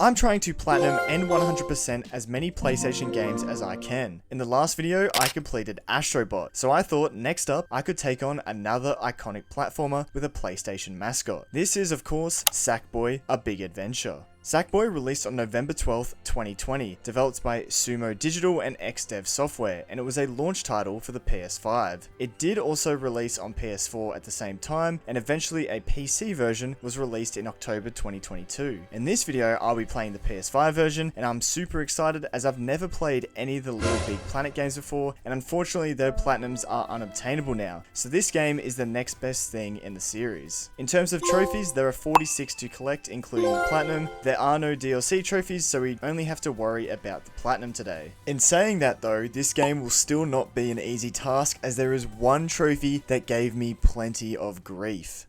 I'm trying to platinum and 100% as many PlayStation games as I can. In the last video, I completed Astrobot, so I thought next up, I could take on another iconic platformer with a PlayStation mascot. This is, of course, Sackboy: A Big Adventure. Sackboy released on November 12th, 2020, developed by Sumo Digital and XDev Software, and it was a launch title for the PS5. It did also release on PS4 at the same time, and eventually a PC version was released in October 2022. In this video, I'll be playing the PS5 version, and I'm super excited as I've never played any of the Little Big Planet games before, and unfortunately their platinums are unobtainable now, so this game is the next best thing in the series. In terms of trophies, there are 46 to collect, including the platinum. There are no DLC trophies, so we only have to worry about the platinum today. In saying that though, this game will still not be an easy task, as there is one trophy that gave me plenty of grief.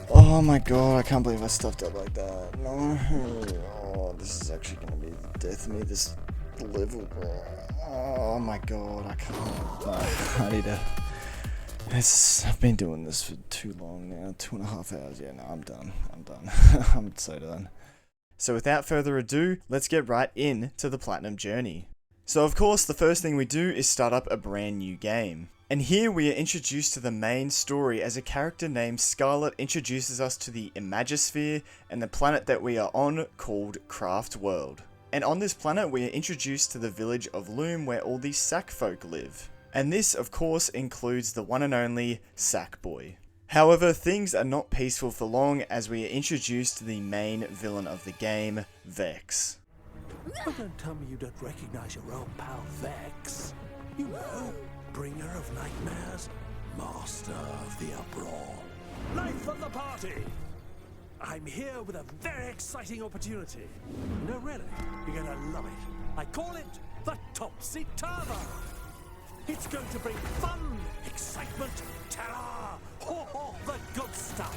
Oh my god, I can't believe I stuffed up like that. No. Oh, this is actually gonna be the death of me, this level. Oh my god, I can't. I need to... I've been doing this for too long now, 2.5 hours. Yeah, no, I'm done. I'm so done. So without further ado, let's get right into the platinum journey. So of course, the first thing we do is start up a brand new game. And here we are introduced to the main story as a character named Scarlet introduces us to the Imagosphere and the planet that we are on called Craft World. And on this planet we are introduced to the village of Loom where all these Sack folk live. And this, of course, includes the one and only Sackboy. However, things are not peaceful for long as we are introduced to the main villain of the game, Vex. Oh, don't tell me you don't recognize your own pal Vex. You know, bringer of nightmares, master of the uproar. Life of the party! I'm here with a very exciting opportunity. No, really, you're gonna love it. I call it the Topsy-Turver. It's going to bring fun, excitement, terror, the good stuff.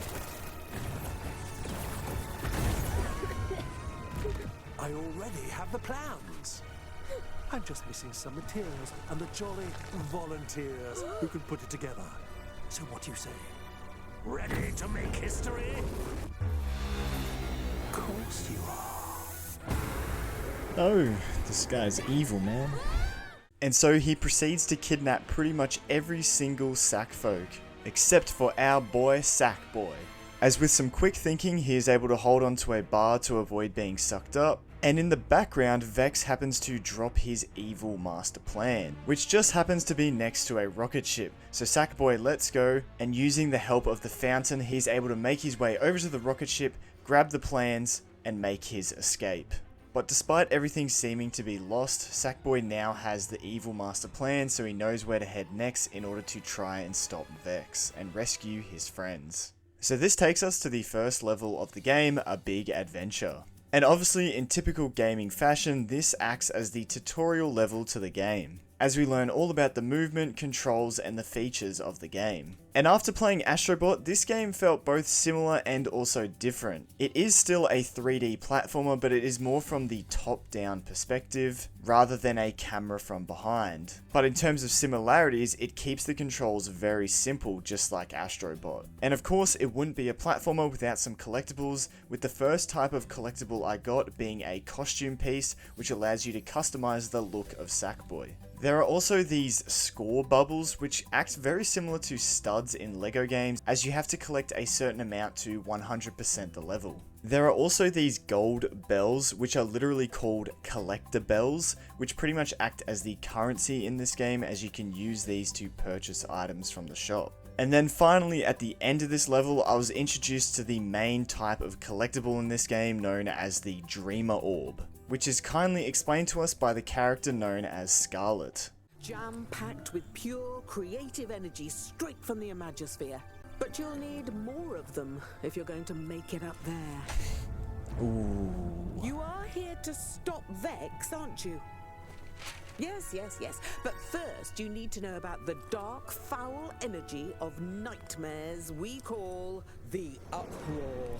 I already have the plans. I'm just missing some materials and the jolly volunteers who can put it together. So what do you say? Ready to make history? Of course you are. Oh, this guy's evil, man. And so he proceeds to kidnap pretty much every single Sack folk, except for our boy Sackboy. As with some quick thinking, he is able to hold onto a bar to avoid being sucked up, and in the background, Vex happens to drop his evil master plan, which just happens to be next to a rocket ship. So Sackboy lets go, and using the help of the fountain, he's able to make his way over to the rocket ship, grab the plans, and make his escape. But despite everything seeming to be lost, Sackboy now has the evil master plan, so he knows where to head next in order to try and stop Vex and rescue his friends. So this takes us to the first level of the game, A Big Adventure. And obviously in typical gaming fashion, this acts as the tutorial level to the game, as we learn all about the movement, controls, and the features of the game. And after playing Astrobot, this game felt both similar and also different. It is still a 3D platformer, but it is more from the top-down perspective, rather than a camera from behind. But in terms of similarities, it keeps the controls very simple, just like Astrobot. And of course, it wouldn't be a platformer without some collectibles, with the first type of collectible I got being a costume piece, which allows you to customize the look of Sackboy. There are also these score bubbles, which act very similar to studs in LEGO games, as you have to collect a certain amount to 100% the level. There are also these gold bells, which are literally called collector bells, which pretty much act as the currency in this game, as you can use these to purchase items from the shop. And then finally, at the end of this level, I was introduced to the main type of collectible in this game, known as the Dreamer Orb, which is kindly explained to us by the character known as Scarlet. Jam-packed with pure creative energy straight from the Imagosphere. But you'll need more of them if you're going to make it up there. Ooh. You are here to stop Vex, aren't you? Yes. But first, you need to know about the dark, foul energy of nightmares we call the Uproar.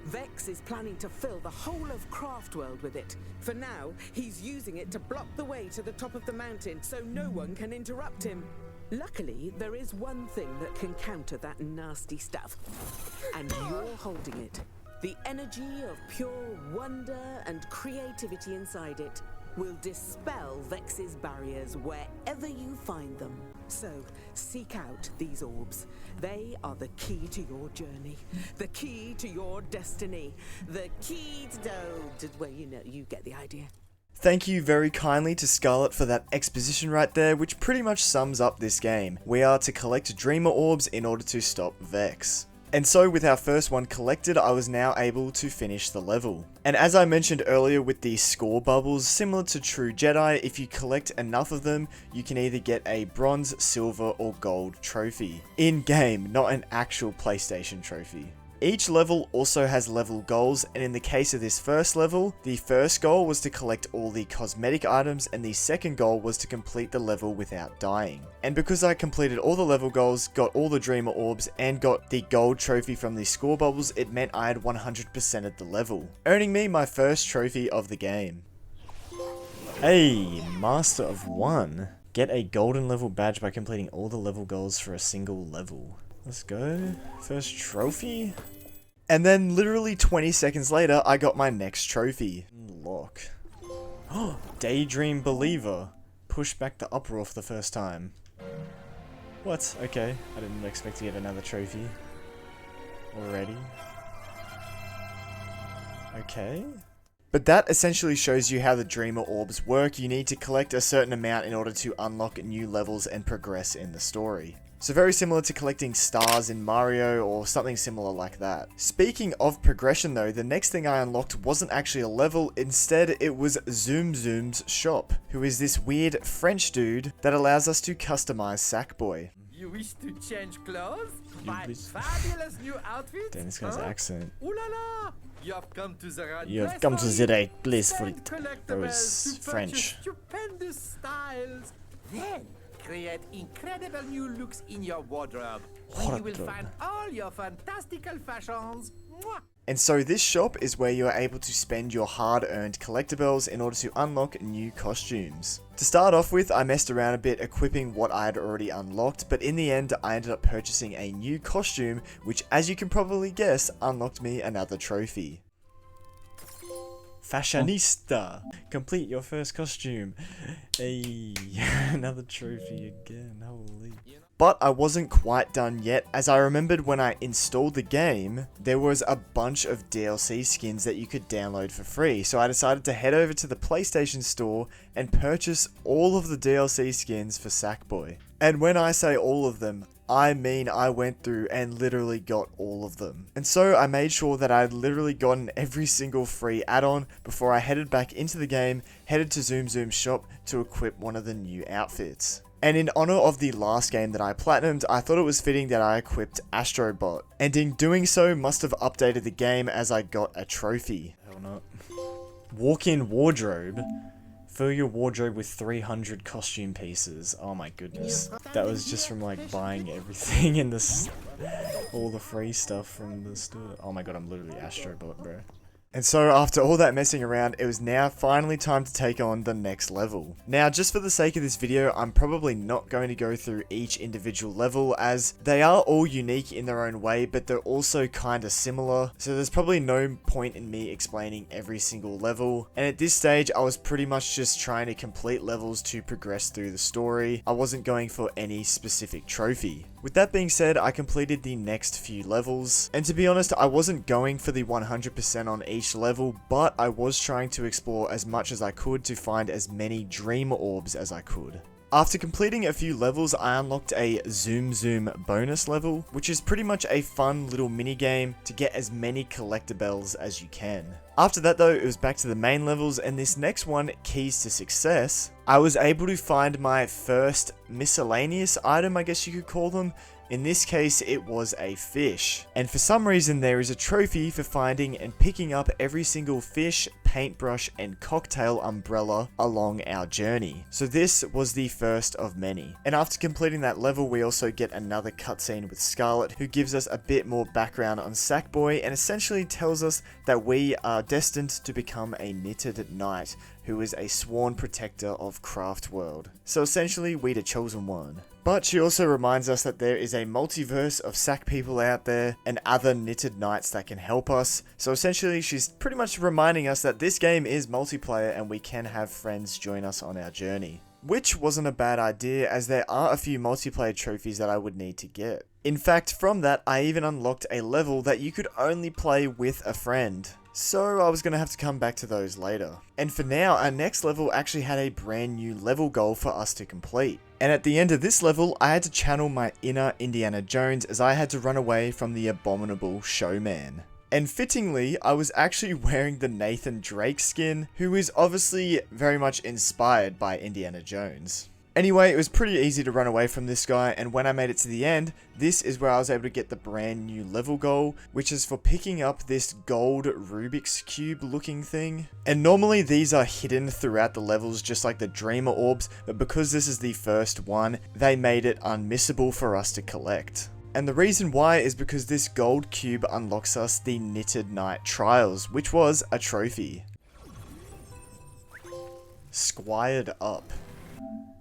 Vex is planning to fill the whole of Craftworld with it. For now, he's using it to block the way to the top of the mountain so no one can interrupt him. Luckily, there is one thing that can counter that nasty stuff, and you're holding it. The energy of pure wonder and creativity inside it will dispel Vex's barriers wherever you find them. So, seek out these orbs. They are the key to your journey, the key to your destiny, the key to well, you get the idea. Thank you very kindly to Scarlet for that exposition right there, which pretty much sums up this game. We are to collect Dreamer Orbs in order to stop Vex. And so with our first one collected, I was now able to finish the level. And as I mentioned earlier with the score bubbles, similar to True Jedi, if you collect enough of them, you can either get a bronze, silver, or gold trophy. In game, not an actual PlayStation trophy. Each level also has level goals, and in the case of this first level, the first goal was to collect all the cosmetic items, and the second goal was to complete the level without dying. And because I completed all the level goals, got all the Dreamer Orbs, and got the gold trophy from the score bubbles, it meant I had 100%ed the level, earning me my first trophy of the game. Hey, Master of One. Get a golden level badge by completing all the level goals for a single level. Let's go. First trophy. And then literally 20 seconds later, I got my next trophy. Lock. Oh, Daydream Believer. Push back the uproar for the first time. What? Okay. I didn't expect to get another trophy. Already. Okay. But that essentially shows you how the Dreamer Orbs work. You need to collect a certain amount in order to unlock new levels and progress in the story. So very similar to collecting stars in Mario or something similar like that. Speaking of progression though, the next thing I unlocked wasn't actually a level, instead it was Zoom Zoom's shop, who is this weird French dude that allows us to customize Sackboy. You wish to change clothes? Buy fabulous new outfits? Damn, this guy's accent. Ooh la la! You have come to the right You have place come for to it. the right place for Spend it. collectibles Those to purchase French. stupendous styles. Then create incredible new looks in your wardrobe. Where you will Wardrobe. find all your fantastical fashions. Mwah! And so this shop is where you are able to spend your hard-earned collectibles in order to unlock new costumes. To start off with, I messed around a bit equipping what I had already unlocked, but in the end I ended up purchasing a new costume, which as you can probably guess, unlocked me another trophy. Fashionista! Complete your first costume. Hey, another trophy again, holy. But I wasn't quite done yet, as I remembered when I installed the game, there was a bunch of DLC skins that you could download for free. So I decided to head over to the PlayStation Store and purchase all of the DLC skins for Sackboy. And when I say all of them, I mean I went through and literally got all of them. And so I made sure that I had literally gotten every single free add-on before I headed back into the game, headed to Zoom Zoom's shop to equip one of the new outfits. And in honor of the last game that I platinumed, I thought it was fitting that I equipped Astrobot. And in doing so, must have updated the game as I got a trophy. Hell not. Walk-in wardrobe. Fill your wardrobe with 300 costume pieces. Oh my goodness. That was just from like buying everything in this, all the free stuff from the store. Oh my god, I'm literally Astrobot, bro. And so after all that messing around, it was now finally time to take on the next level. Now, just for the sake of this video, I'm probably not going to go through each individual level, as they are all unique in their own way, but they're also kinda similar, so there's probably no point in me explaining every single level. And at this stage, I was pretty much just trying to complete levels to progress through the story. I wasn't going for any specific trophy. With that being said, I completed the next few levels, and to be honest, I wasn't going for the 100% on each level, but I was trying to explore as much as I could to find as many Dreamer Orbs as I could. After completing a few levels, I unlocked a Zoom Zoom bonus level, which is pretty much a fun little mini game to get as many collectibles as you can. After that though, it was back to the main levels, and this next one, Keys to Success, I was able to find my first miscellaneous item, I guess you could call them. In this case, it was a fish. And for some reason, there is a trophy for finding and picking up every single fish, paintbrush, and cocktail umbrella along our journey. So this was the first of many. And after completing that level, we also get another cutscene with Scarlet, who gives us a bit more background on Sackboy and essentially tells us that we are destined to become a knitted knight who is a sworn protector of Craft World. So essentially, we the chosen one. But she also reminds us that there is a multiverse of sack people out there and other knitted knights that can help us. So essentially, she's pretty much reminding us that this game is multiplayer and we can have friends join us on our journey. Which wasn't a bad idea, as there are a few multiplayer trophies that I would need to get. In fact, from that, I even unlocked a level that you could only play with a friend. So I was going to have to come back to those later. And for now, our next level actually had a brand new level goal for us to complete. And at the end of this level, I had to channel my inner Indiana Jones as I had to run away from the abominable showman. And fittingly, I was actually wearing the Nathan Drake skin, who is obviously very much inspired by Indiana Jones. Anyway, it was pretty easy to run away from this guy, and when I made it to the end, this is where I was able to get the brand new level goal, which is for picking up this gold Rubik's Cube looking thing. And normally these are hidden throughout the levels just like the Dreamer Orbs, but because this is the first one, they made it unmissable for us to collect. And the reason why is because this gold cube unlocks us the Knitted Knight Trials, which was a trophy. Squired up.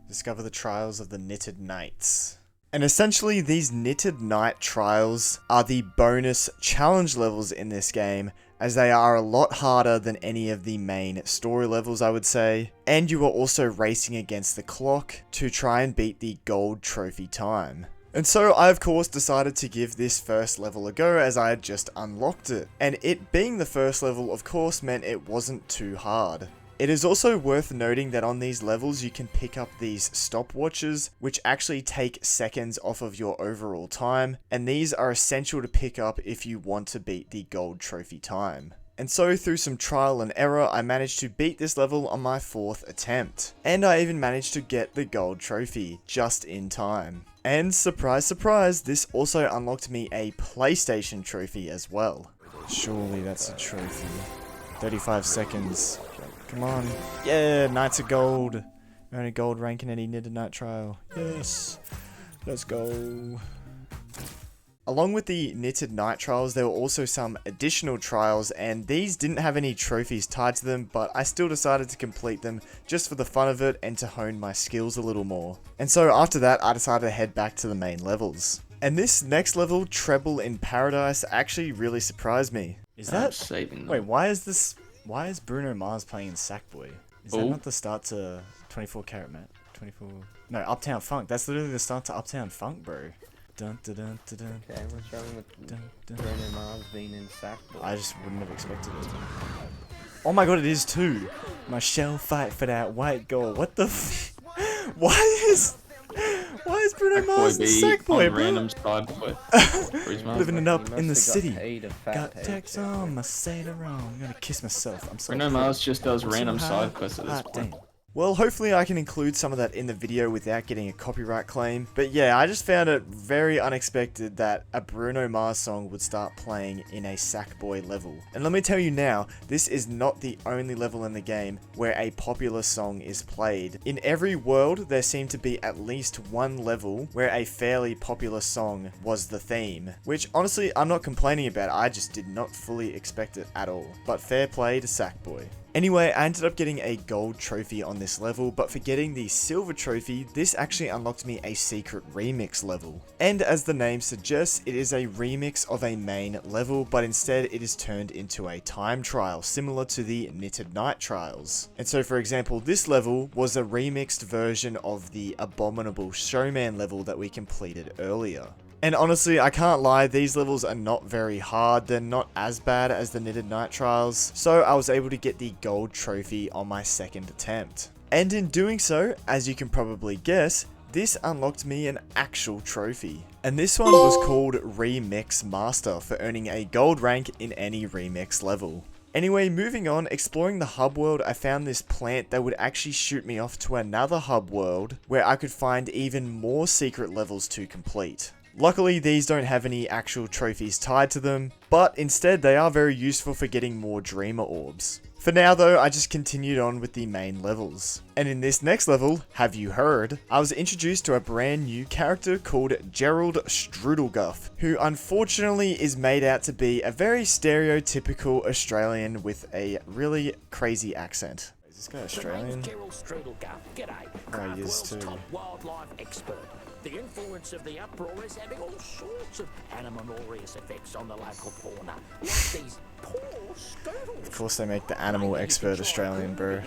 Discover the trials of the Knitted Knights. And essentially, these Knitted Knight Trials are the bonus challenge levels in this game, as they are a lot harder than any of the main story levels, I would say. And you are also racing against the clock to try and beat the gold trophy time. And so I of course decided to give this first level a go, as I had just unlocked it. And it being the first level of course meant it wasn't too hard. It is also worth noting that on these levels you can pick up these stopwatches, which actually take seconds off of your overall time, and these are essential to pick up if you want to beat the gold trophy time. And so through some trial and error, I managed to beat this level on my 4th attempt. And I even managed to get the gold trophy, just in time. And surprise surprise, this also unlocked me a PlayStation trophy as well. Surely that's a trophy. 35 seconds. Come on. Yeah, Knights of Gold. Earn a gold rank in any Knitted Knight trial. Yes. Let's go. Along with the Knitted Knight trials, there were also some additional trials, and these didn't have any trophies tied to them, but I still decided to complete them just for the fun of it and to hone my skills a little more. And so after that, I decided to head back to the main levels. And this next level, Treble in Paradise, actually really surprised me. Is that... saving them. Wait, why is Bruno Mars playing in Sackboy? Is that not the start to 24 Karat Matt? 24... No, Uptown Funk. That's literally the start to Uptown Funk, bro. Dun, dun, dun, dun, dun. Okay, what's wrong with Dun, dun. Bruno Mars being in Sackboy? I just wouldn't have expected it. Oh my god, it is too. My shell fight for that white gold. What the f... Why is Bruno Mars in Sackboy, bro? Random side quest. Living it up in the city. Got text on my Sailor wrong. I'm gonna kiss myself. I'm so Bruno Mars just does random side quests at this point. Damn. Well, hopefully I can include some of that in the video without getting a copyright claim. But yeah, I just found it very unexpected that a Bruno Mars song would start playing in a Sackboy level. And let me tell you now, this is not the only level in the game where a popular song is played. In every world, there seemed to be at least one level where a fairly popular song was the theme. Which honestly, I'm not complaining about, I just did not fully expect it at all. But fair play to Sackboy. Anyway, I ended up getting a gold trophy on this level, but for getting the silver trophy, this actually unlocked me a secret remix level. And as the name suggests, it is a remix of a main level, but instead it is turned into a time trial, similar to the Knitted Knight trials. And so for example, this level was a remixed version of the Abominable Showman level that we completed earlier. And honestly, I can't lie, these levels are not very hard, they're not as bad as the Knitted Knight trials, so I was able to get the gold trophy on my 2nd attempt. And in doing so, as you can probably guess, this unlocked me an actual trophy. And this one was called Remix Master for earning a gold rank in any remix level. Anyway, moving on, exploring the hub world, I found this plant that would actually shoot me off to another hub world where I could find even more secret levels to complete. Luckily, these don't have any actual trophies tied to them, but instead they are very useful for getting more Dreamer Orbs. For now though, I just continued on with the main levels. And in this next level, Have You Heard?, I was introduced to a brand new character called Gerald Strudelguff, who unfortunately is made out to be a very stereotypical Australian with a really crazy accent. Is this guy Australian? Gerald Streetleguff. G'day. Oh, he is Craftworld's too. top wildlife expert. The influence of the uproar is having all sorts of animalorious effects on the local fauna. Like these poor scoodles. Of course they make the animal expert Australian, bro.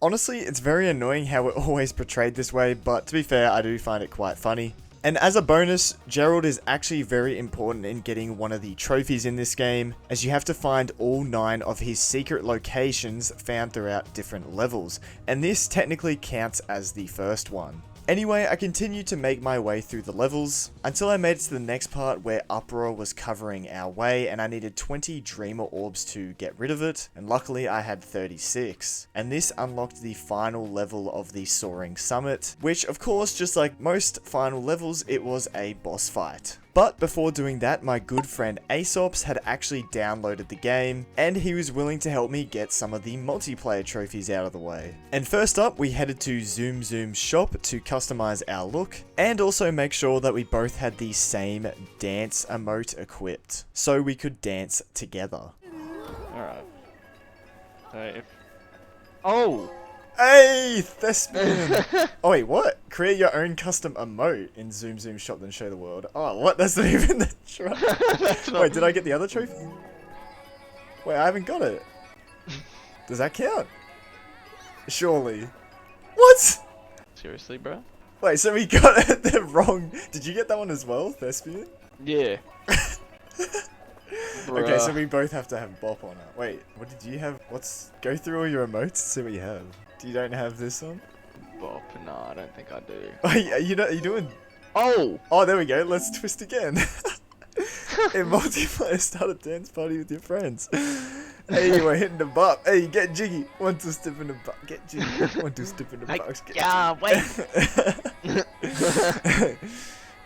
Honestly, it's very annoying how we're always portrayed this way, but to be fair, I do find it quite funny. And as a bonus, Gerald is actually very important in getting one of the trophies in this game, as you have to find all 9 of his secret locations found throughout different levels, and this technically counts as the first one. Anyway, I continued to make my way through the levels until I made it to the next part where Uproar was covering our way and I needed 20 Dreamer Orbs to get rid of it, and luckily I had 36. And this unlocked the final level of the Soaring Summit, which of course, just like most final levels, it was a boss fight. But before doing that, my good friend Aesops had actually downloaded the game, and he was willing to help me get some of the multiplayer trophies out of the way. And first up, we headed to Zoom Zoom's shop to customize our look, and also make sure that we both had the same dance emote equipped, so we could dance together. Alright. Hey. Oh! Hey, Thespian! Oh wait, what? Create your own custom emote in Zoom Zoom Shop, then show the world. Oh, what? That's not even the trophy. Wait, did I get the other trophy? Wait, I haven't got it. Does that count? Surely. What? Seriously, bro? Wait, so we got it the wrong... Did you get that one as well, Thespian? Yeah. Okay, so we both have to have Bop on it. Wait, what did you have? Go through all your emotes and see what you have. You don't have this one? Bop? No, I don't think I do. Oh, yeah, you doing... Oh! Oh, there we go. Let's twist again. In multiplayer, start a dance party with your friends. Hey, we're hitting the bop. Hey, get jiggy. 1, 2 step in the box. Get jiggy. 1, 2 step in the box. Get wait!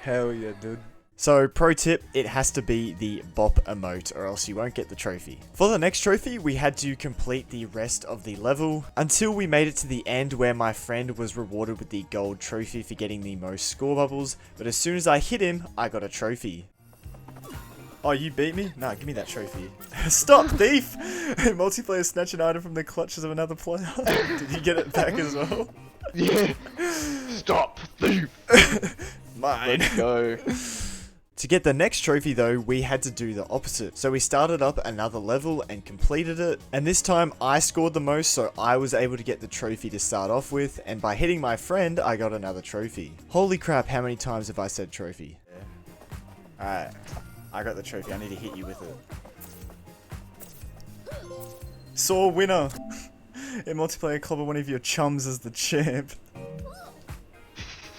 Hell yeah, dude. So, pro tip, it has to be the bop emote or else you won't get the trophy. For the next trophy, we had to complete the rest of the level until we made it to the end where my friend was rewarded with the gold trophy for getting the most score bubbles, but as soon as I hit him, I got a trophy. Oh, you beat me? Nah, give me that trophy. Stop, thief! Multiplayer snatch an item from the clutches of another player. Did you get it back as well? Yeah! Stop, thief! Mine. Let's go. To get the next trophy though, we had to do the opposite. So we started up another level and completed it. And this time I scored the most, so I was able to get the trophy to start off with. And by hitting my friend, I got another trophy. Holy crap, how many times have I said trophy? Yeah. Alright, I got the trophy. I need to hit you with it. Saw winner! In multiplayer, clobber one of your chums as the champ.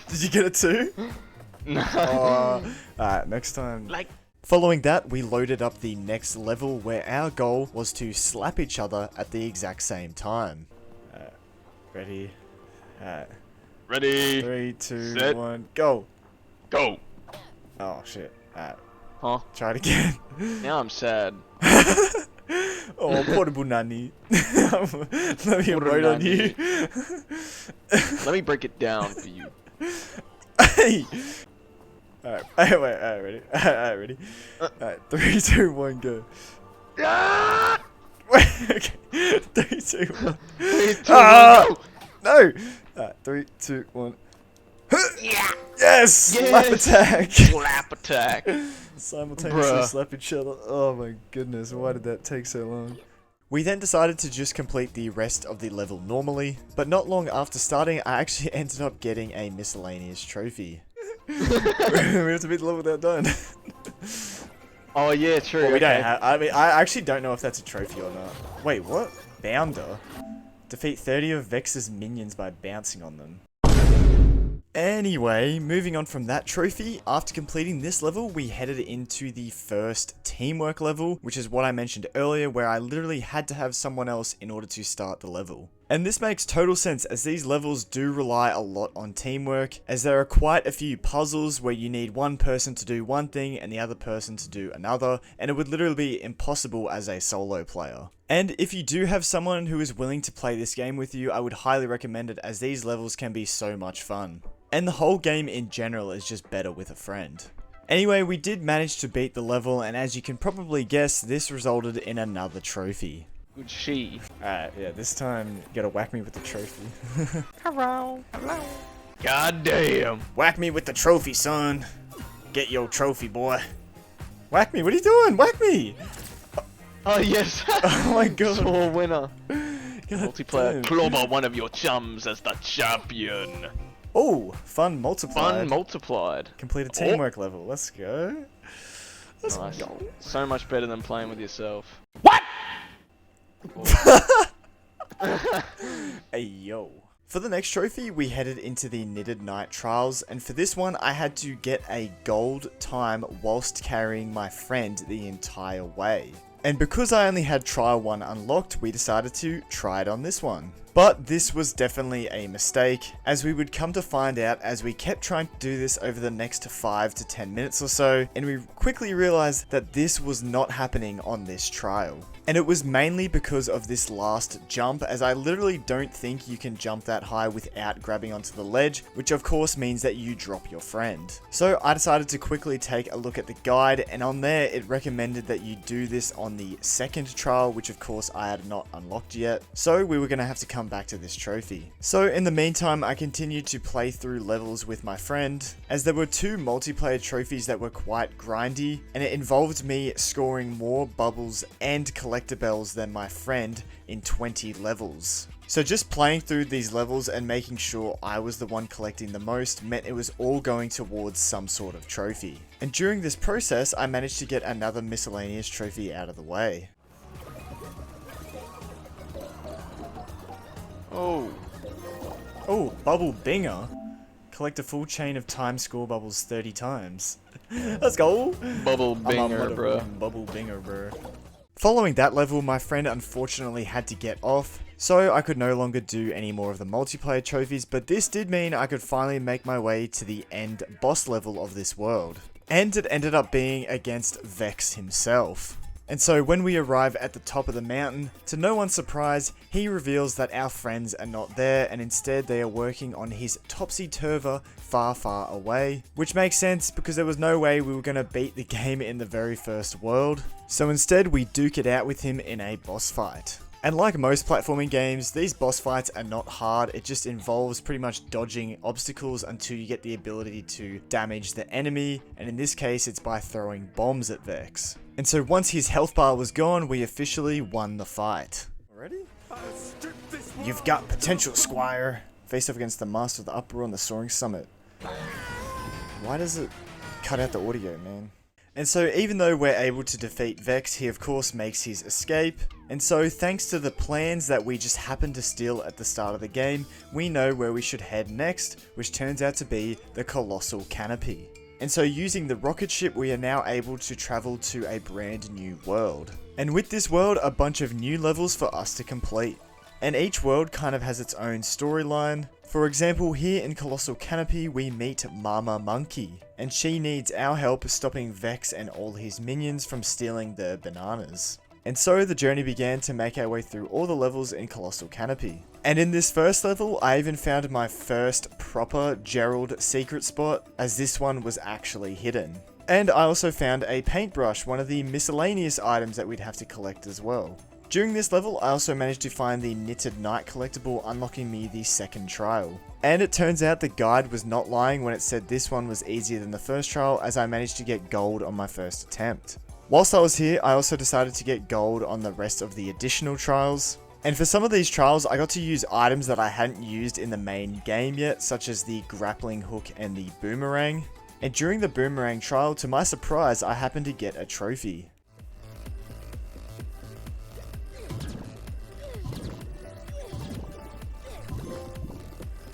Did you get it too? No. Alright, next time. Like. Following that, we loaded up the next level where our goal was to slap each other at the exact same time. Ready? Ready. 3, 2, set, 1, go! Go. Oh shit. Huh? Try it again. Now I'm sad. Oh, portable nanny. Let me emote on you. Let me break it down for you. Hey! Alright, wait, ready? Alright, ready? Alright, 3, 2, 1, go. Ah! Wait, okay. 3, 2, 1. 3, 2, Ah! 1, go. No! Alright, 3, 2, 1. Yeah. Yes! Slap attack! Slap attack. Simultaneously Bruh. slap each other. Oh my goodness, why did that take so long? We then decided to just complete the rest of the level normally, but not long after starting, I actually ended up getting a miscellaneous trophy. We have to beat the level without dying. Oh yeah, true. Well, we okay. don't have, I actually don't know if that's a trophy or not. Wait, what? Bounder? Defeat 30 of Vex's minions by bouncing on them. Anyway, moving on from that trophy, after completing this level, we headed into the first teamwork level, which is what I mentioned earlier, where I literally had to have someone else in order to start the level. And this makes total sense, as these levels do rely a lot on teamwork, as there are quite a few puzzles where you need one person to do one thing and the other person to do another, and it would literally be impossible as a solo player. And if you do have someone who is willing to play this game with you, I would highly recommend it, as these levels can be so much fun. And the whole game in general is just better with a friend. Anyway, we did manage to beat the level, and as you can probably guess, this resulted in another trophy. Good she. Alright, yeah, this time you gotta whack me with the trophy. Hello. Hello. God damn. Whack me with the trophy, son. Get your trophy, boy. Whack me, what are you doing? Whack me! Oh yes. Oh my god. Sore winner. God Multiplayer. damn. Clobber one of your chums as the champion. Oh, fun multiplied. Fun multiplied. Complete a teamwork level. Let's go. Let's Nice. go. So much better than playing with yourself. Hey yo. For the next trophy, we headed into the Knitted Knight Trials, and for this one, I had to get a gold time whilst carrying my friend the entire way. And because I only had trial 1 unlocked, we decided to try it on this one. But this was definitely a mistake, as we would come to find out as we kept trying to do this over the next 5 to 10 minutes or so, and we quickly realized that this was not happening on this trial. And it was mainly because of this last jump, as I literally don't think you can jump that high without grabbing onto the ledge, which of course means that you drop your friend. So I decided to quickly take a look at the guide, and on there it recommended that you do this on the second trial, which of course I had not unlocked yet. So we were going to have to come back to this trophy. So in the meantime, I continued to play through levels with my friend, as there were 2 multiplayer trophies that were quite grindy, and it involved me scoring more bubbles and collectibles than my friend in 20 levels. So just playing through these levels and making sure I was the one collecting the most meant it was all going towards some sort of trophy. And during this process, I managed to get another miscellaneous trophy out of the way. Oh. Oh, bubble binger. Collect a full chain of time score bubbles 30 times. Let's go. Bubble I'm a binger, bro. Bubble binger, bro. Following that level, my friend unfortunately had to get off, so I could no longer do any more of the multiplayer trophies, but this did mean I could finally make my way to the end boss level of this world. And it ended up being against Vex himself. And so when we arrive at the top of the mountain, to no one's surprise, he reveals that our friends are not there, and instead they are working on his topsy-turvy far, far away. Which makes sense because there was no way we were going to beat the game in the very first world. So instead we duke it out with him in a boss fight. And like most platforming games, these boss fights are not hard, it just involves pretty much dodging obstacles until you get the ability to damage the enemy, and in this case it's by throwing bombs at Vex. And so once his health bar was gone, we officially won the fight. Already? You've got potential, Squire. Face off against the Master of the Uproar on the Soaring Summit. Why does it cut out the audio, man? And so even though we're able to defeat Vex, he of course makes his escape. And so thanks to the plans that we just happened to steal at the start of the game, we know where we should head next, which turns out to be the Colossal Canopy. And so using the rocket ship, we are now able to travel to a brand new world. And with this world, a bunch of new levels for us to complete. And each world kind of has its own storyline. For example, here in Colossal Canopy, we meet Mama Monkey, and she needs our help stopping Vex and all his minions from stealing the bananas. And so the journey began to make our way through all the levels in Colossal Canopy. And in this first level, I even found my first proper Gerald secret spot, as this one was actually hidden. And I also found a paintbrush, one of the miscellaneous items that we'd have to collect as well. During this level, I also managed to find the Knitted Knight collectible, unlocking me the second trial. And it turns out the guide was not lying when it said this one was easier than the first trial, as I managed to get gold on my first attempt. Whilst I was here, I also decided to get gold on the rest of the additional trials. And for some of these trials, I got to use items that I hadn't used in the main game yet, such as the grappling hook and the boomerang. And during the boomerang trial, to my surprise, I happened to get a trophy.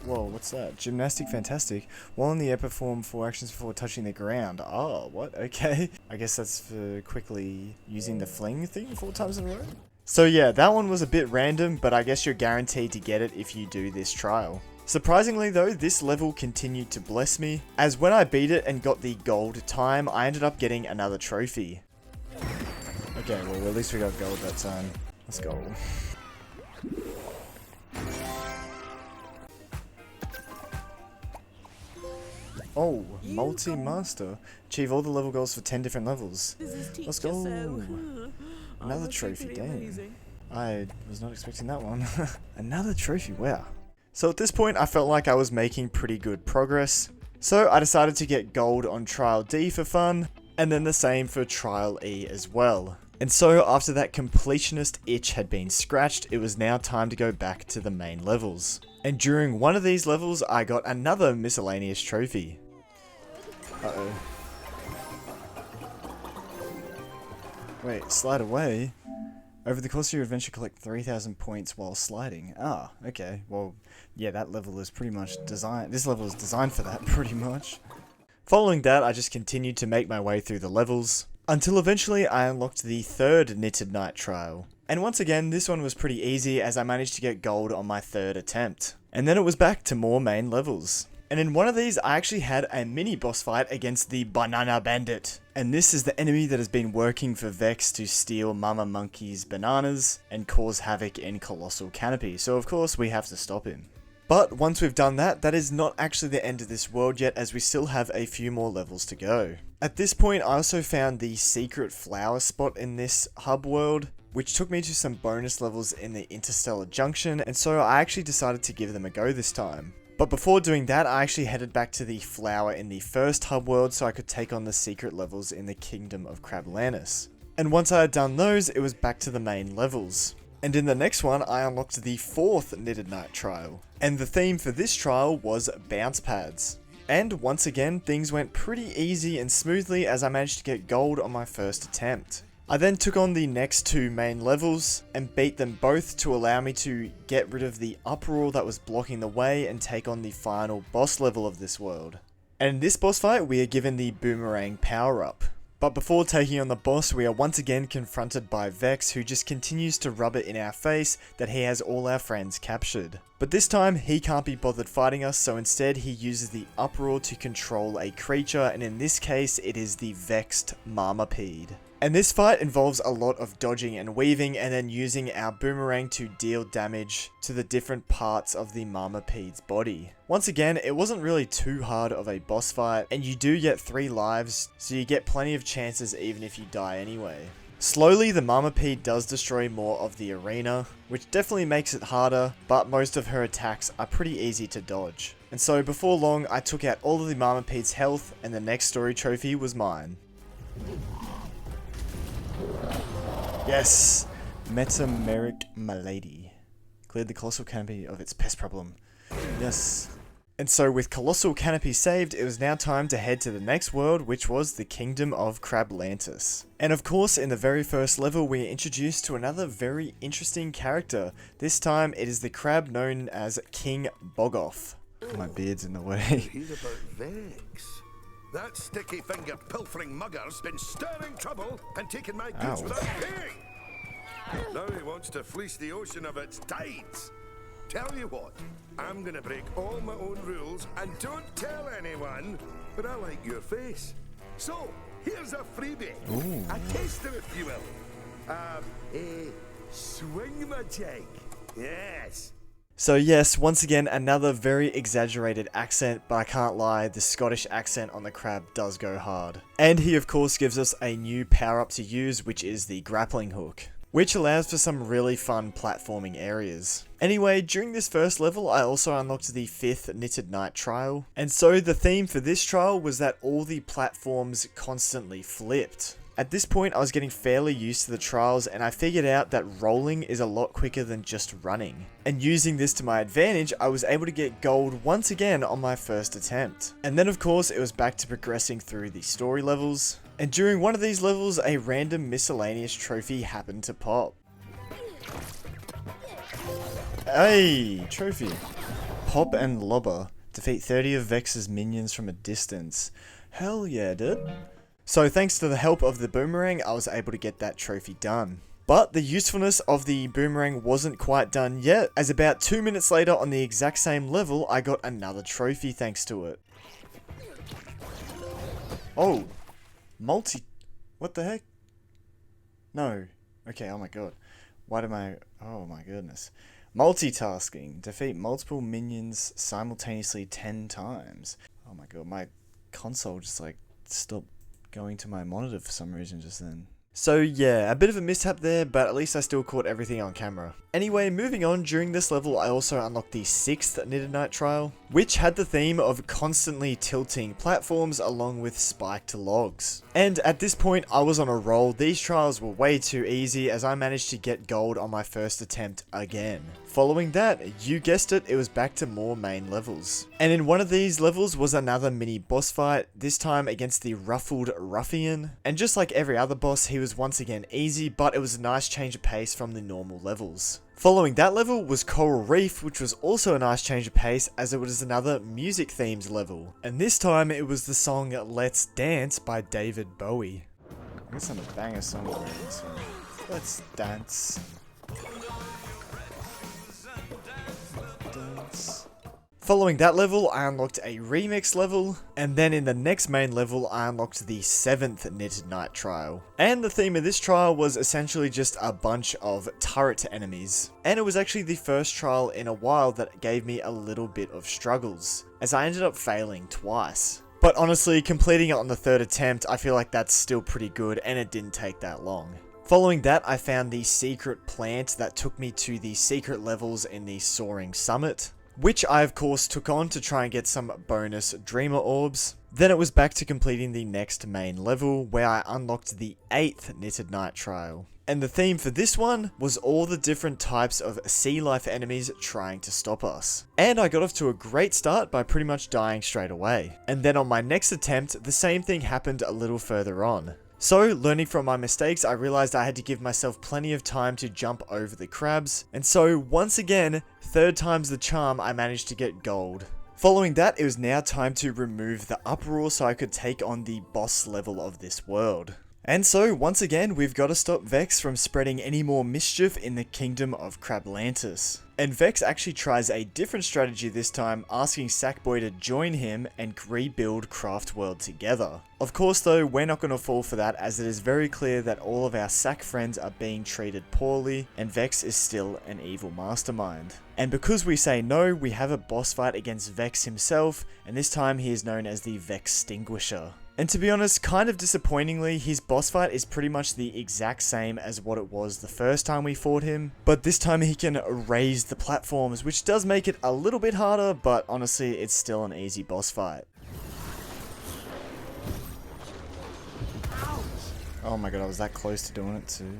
Whoa, what's that? Gymnastic Fantastic. While in the air, perform 4 actions before touching the ground. Oh, what? Okay. I guess that's for quickly using the fling thing 4 times in a row? So yeah, that one was a bit random, but I guess you're guaranteed to get it if you do this trial. Surprisingly though, this level continued to bless me, as when I beat it and got the gold time, I ended up getting another trophy. Okay, well at least we got gold that time. Let's go. Oh, multi-master. Achieve all the level goals for 10 different levels. Let's go. Another trophy, damn. I was not expecting that one. Another trophy, wow. So at this point, I felt like I was making pretty good progress. So I decided to get gold on Trial D for fun, and then the same for Trial E as well. And so after that completionist itch had been scratched, it was now time to go back to the main levels. And during one of these levels, I got another miscellaneous trophy. Uh-oh. Wait, slide away? Over the course of your adventure, collect 3,000 points while sliding. Ah, okay. Well, yeah, that level is pretty much designed. This level is designed for that, pretty much. Following that, I just continued to make my way through the levels, until eventually I unlocked the third Knitted Knight trial. And once again, this one was pretty easy as I managed to get gold on my third attempt. And then it was back to more main levels. And in one of these, I actually had a mini boss fight against the Banana Bandit. And this is the enemy that has been working for Vex to steal Mama Monkey's bananas and cause havoc in Colossal Canopy. So of course we have to stop him. But once we've done that, that is not actually the end of this world yet, as we still have a few more levels to go. At this point, I also found the secret flower spot in this hub world, which took me to some bonus levels in the Interstellar Junction, and so I actually decided to give them a go this time. But before doing that, I actually headed back to the flower in the first hub world so I could take on the secret levels in the Kingdom of Crablantis. And once I had done those, it was back to the main levels. And in the next one, I unlocked the fourth Knitted Knight trial. And the theme for this trial was bounce pads. And once again, things went pretty easy and smoothly as I managed to get gold on my first attempt. I then took on the next two main levels and beat them both to allow me to get rid of the uproar that was blocking the way and take on the final boss level of this world. And in this boss fight, we are given the boomerang power up. But before taking on the boss, we are once again confronted by Vex, who just continues to rub it in our face that he has all our friends captured. But this time, he can't be bothered fighting us, so instead he uses the uproar to control a creature, and in this case, it is the vexed Marmapede. And this fight involves a lot of dodging and weaving, and then using our boomerang to deal damage to the different parts of the Marmapede's body. Once again, it wasn't really too hard of a boss fight, and you do get 3 lives, so you get plenty of chances even if you die anyway. Slowly, the Marmapede does destroy more of the arena, which definitely makes it harder, but most of her attacks are pretty easy to dodge. And so before long, I took out all of the Marmapede's health, and the next story trophy was mine. Yes! Metameric Malady. Cleared the Colossal Canopy of its pest problem. Yes. And so with Colossal Canopy saved, it was now time to head to the next world, which was the Kingdom of Crablantis. And of course, in the very first level, we are introduced to another very interesting character. This time, it is the crab known as King Boggoth. My beard's in the way. Hear about Vex. That sticky-finger pilfering mugger's been stirring trouble and taking my goods Ow. without paying. Now he wants to fleece the ocean of its tides. Tell you what, I'm gonna break all my own rules and don't tell anyone, but I like your face. So, here's a freebie. Ooh. A taster, if you will. A swing-a-jig. Yes. So yes, once again, another very exaggerated accent, but I can't lie, the Scottish accent on the crab does go hard. And he of course gives us a new power-up to use, which is the grappling hook, which allows for some really fun platforming areas. Anyway, during this first level, I also unlocked the 5th Knitted Knight trial, and so the theme for this trial was that all the platforms constantly flipped. At this point, I was getting fairly used to the trials, and I figured out that rolling is a lot quicker than just running. And using this to my advantage, I was able to get gold once again on my first attempt. And then of course, it was back to progressing through the story levels. And during one of these levels, a random miscellaneous trophy happened to pop. Hey, trophy. Pop and Lobber. Defeat 30 of Vex's minions from a distance. Hell yeah, dude. So thanks to the help of the boomerang, I was able to get that trophy done. But the usefulness of the boomerang wasn't quite done yet, as about 2 minutes later on the exact same level, I got another trophy thanks to it. Oh, what the heck? No. Okay, oh my god. Oh my goodness. Multitasking. Defeat multiple minions simultaneously 10 times. Oh my god, my console just like stopped going to my monitor for some reason just then. So yeah, a bit of a mishap there, but at least I still caught everything on camera. Anyway, moving on, during this level I also unlocked the 6th Knitted Knight trial, which had the theme of constantly tilting platforms along with spiked logs. And at this point I was on a roll. These trials were way too easy as I managed to get gold on my first attempt again. Following that, you guessed it, it was back to more main levels. And in one of these levels was another mini boss fight, this time against the Ruffled Ruffian. And just like every other boss, he was once again easy, but it was a nice change of pace from the normal levels. Following that level was Coral Reef, which was also a nice change of pace as it was another music themed level. And this time it was the song Let's Dance by David Bowie. I guess I'm a banger song already, so let's dance. Following that level, I unlocked a remix level, and then in the next main level, I unlocked the 7th Knitted Knight trial. And the theme of this trial was essentially just a bunch of turret enemies. And it was actually the first trial in a while that gave me a little bit of struggles, as I ended up failing twice. But honestly, completing it on the 3rd attempt, I feel like that's still pretty good, and it didn't take that long. Following that, I found the secret plant that took me to the secret levels in the Soaring Summit, which I of course took on to try and get some bonus Dreamer Orbs. Then it was back to completing the next main level, where I unlocked the 8th Knitted Knight trial. And the theme for this one was all the different types of sea life enemies trying to stop us. And I got off to a great start by pretty much dying straight away. And then on my next attempt, the same thing happened a little further on. So, learning from my mistakes, I realized I had to give myself plenty of time to jump over the crabs. And so, once again, 3rd time's the charm, I managed to get gold. Following that, it was now time to remove the uproar so I could take on the boss level of this world. And so, once again, we've got to stop Vex from spreading any more mischief in the kingdom of Crablantis. And Vex actually tries a different strategy this time, asking Sackboy to join him and rebuild Craft World together. Of course though, we're not going to fall for that, as it is very clear that all of our Sack friends are being treated poorly, and Vex is still an evil mastermind. And because we say no, we have a boss fight against Vex himself, and this time he is known as the Vextinguisher. And to be honest, kind of disappointingly, his boss fight is pretty much the exact same as what it was the first time we fought him, but this time he can raise the platforms, which does make it a little bit harder, but honestly, it's still an easy boss fight. Oh my god, I was that close to doing it too.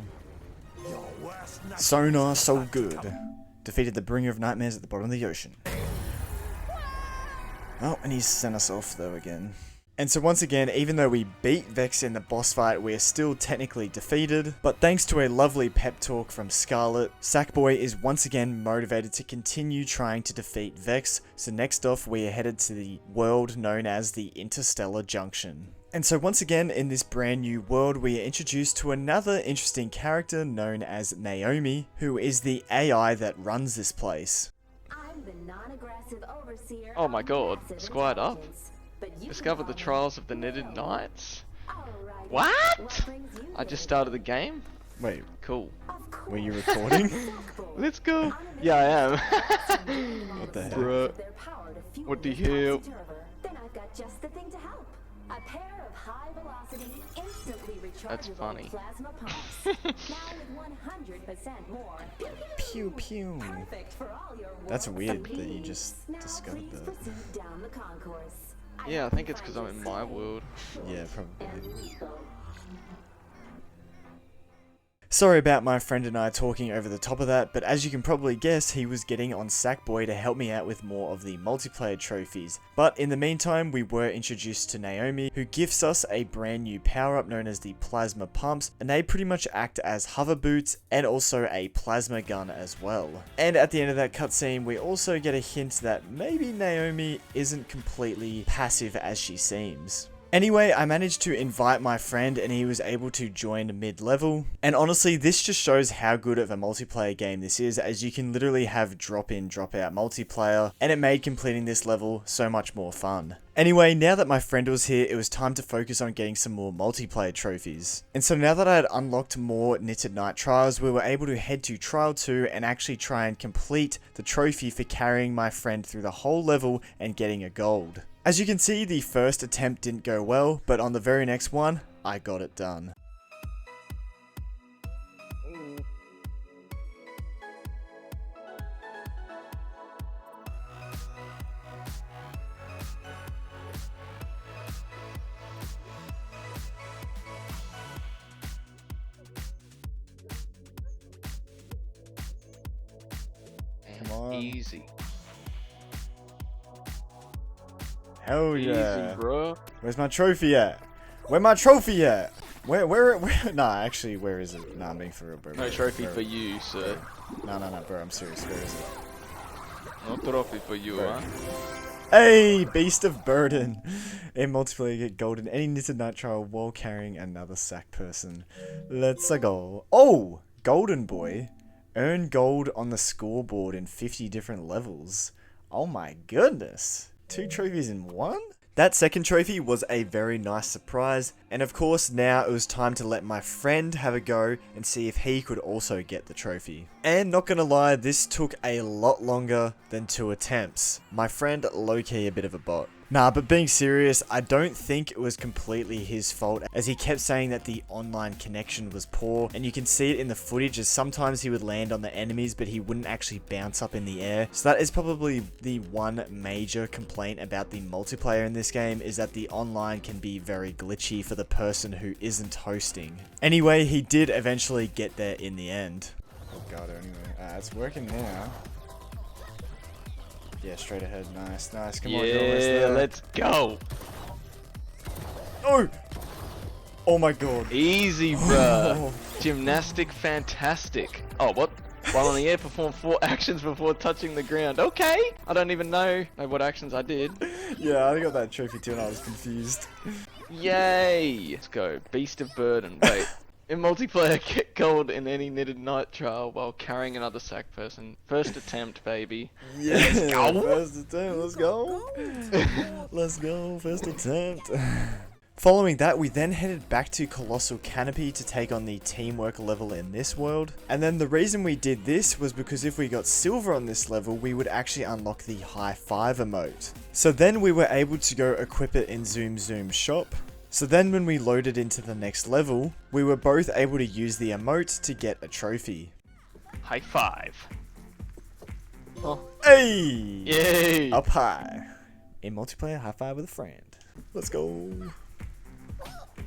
Sonar so good. Defeated the bringer of nightmares at the bottom of the ocean. Oh, and he's sent us off though again. And so once again, even though we beat Vex in the boss fight, we are still technically defeated, but thanks to a lovely pep talk from Scarlet, Sackboy is once again motivated to continue trying to defeat Vex, so next off we are headed to the world known as the Interstellar Junction. And so once again, in this brand new world, we are introduced to another interesting character known as Naomi, who is the AI that runs this place. I'm the non-aggressive overseer. Oh my god, squad up. Discover the trials of the Knitted Knights. What? I just started the game? Wait, Cool. were you recording? Let's go. Yeah, I am. What the heck? Bruh. What the hell? Then I've got just the thing to help. A pair of high-velocity, instantly That's rechargeable funny. plasma pumps. Now with 100% more. Pew pew. Perfect for all your That's wants weird and that you needs. just Now discovered please that. proceed down the concourse. Yeah, I think it's because I'm in my world. Yeah, probably. Sorry about my friend and I talking over the top of that, but as you can probably guess, he was getting on Sackboy to help me out with more of the multiplayer trophies. But in the meantime, we were introduced to Naomi, who gifts us a brand new power-up known as the Plasma Pumps, and they pretty much act as hover boots and also a plasma gun as well. And at the end of that cutscene, we also get a hint that maybe Naomi isn't completely passive as she seems. Anyway, I managed to invite my friend and he was able to join mid-level. And honestly, this just shows how good of a multiplayer game this is, as you can literally have drop-in, drop-out multiplayer, and it made completing this level so much more fun. Anyway, now that my friend was here, it was time to focus on getting some more multiplayer trophies. And so now that I had unlocked more Knitted Knight trials, we were able to head to Trial 2 and actually try and complete the trophy for carrying my friend through the whole level and getting a gold. As you can see, the first attempt didn't go well, but on the very next one, I got it done. on. Easy. Hell yeah. Easy, bro. Where's my trophy at? Where my trophy at? Where? Nah, actually, where is it? Nah, I'm being for real, bro. No trophy for you, sir. No, bro, I'm serious. Where is it? No trophy for you, Bro. huh? Hey, Beast of Burden. In multiplayer, get gold in any knitted night trial while carrying another sack person. Let's go. Oh, Golden Boy. Earn gold on the scoreboard in 50 different levels. Oh my goodness. 2 trophies in 1? That second trophy was a very nice surprise, and of course now it was time to let my friend have a go and see if he could also get the trophy. And not gonna lie, this took a lot longer than 2 attempts. My friend low-key a bit of a bot. Nah, but being serious, I don't think it was completely his fault, as he kept saying that the online connection was poor, and you can see it in the footage as sometimes he would land on the enemies but he wouldn't actually bounce up in the air. So that is probably the one major complaint about the multiplayer in this game, is that the online can be very glitchy for the person who isn't hosting. Anyway, he did eventually get there in the end. Oh god, anyway, it's working now. Yeah, straight ahead. Nice. Come on, you're almost Yeah, there. let's go. Oh! Oh my god. Easy, bruh. Gymnastic fantastic. Oh, what? While on the air, perform 4 actions before touching the ground. Okay. I don't even know what actions I did. Yeah, I got that trophy too and I was confused. Yay. Let's go. Beast of Burden. Wait. In multiplayer, get gold in any knitted night trial while carrying another sack person. First attempt, baby. Yeah, Let's go. First attempt, let's go. Let's go, first attempt. Following that, we then headed back to Colossal Canopy to take on the teamwork level in this world. And then the reason we did this was because if we got silver on this level, we would actually unlock the high five emote. So then we were able to go equip it in Zoom Zoom shop. So then when we loaded into the next level, we were both able to use the emote to get a trophy. High five. Oh. Hey! Yay! Up high. In multiplayer, high five with a friend. Let's go.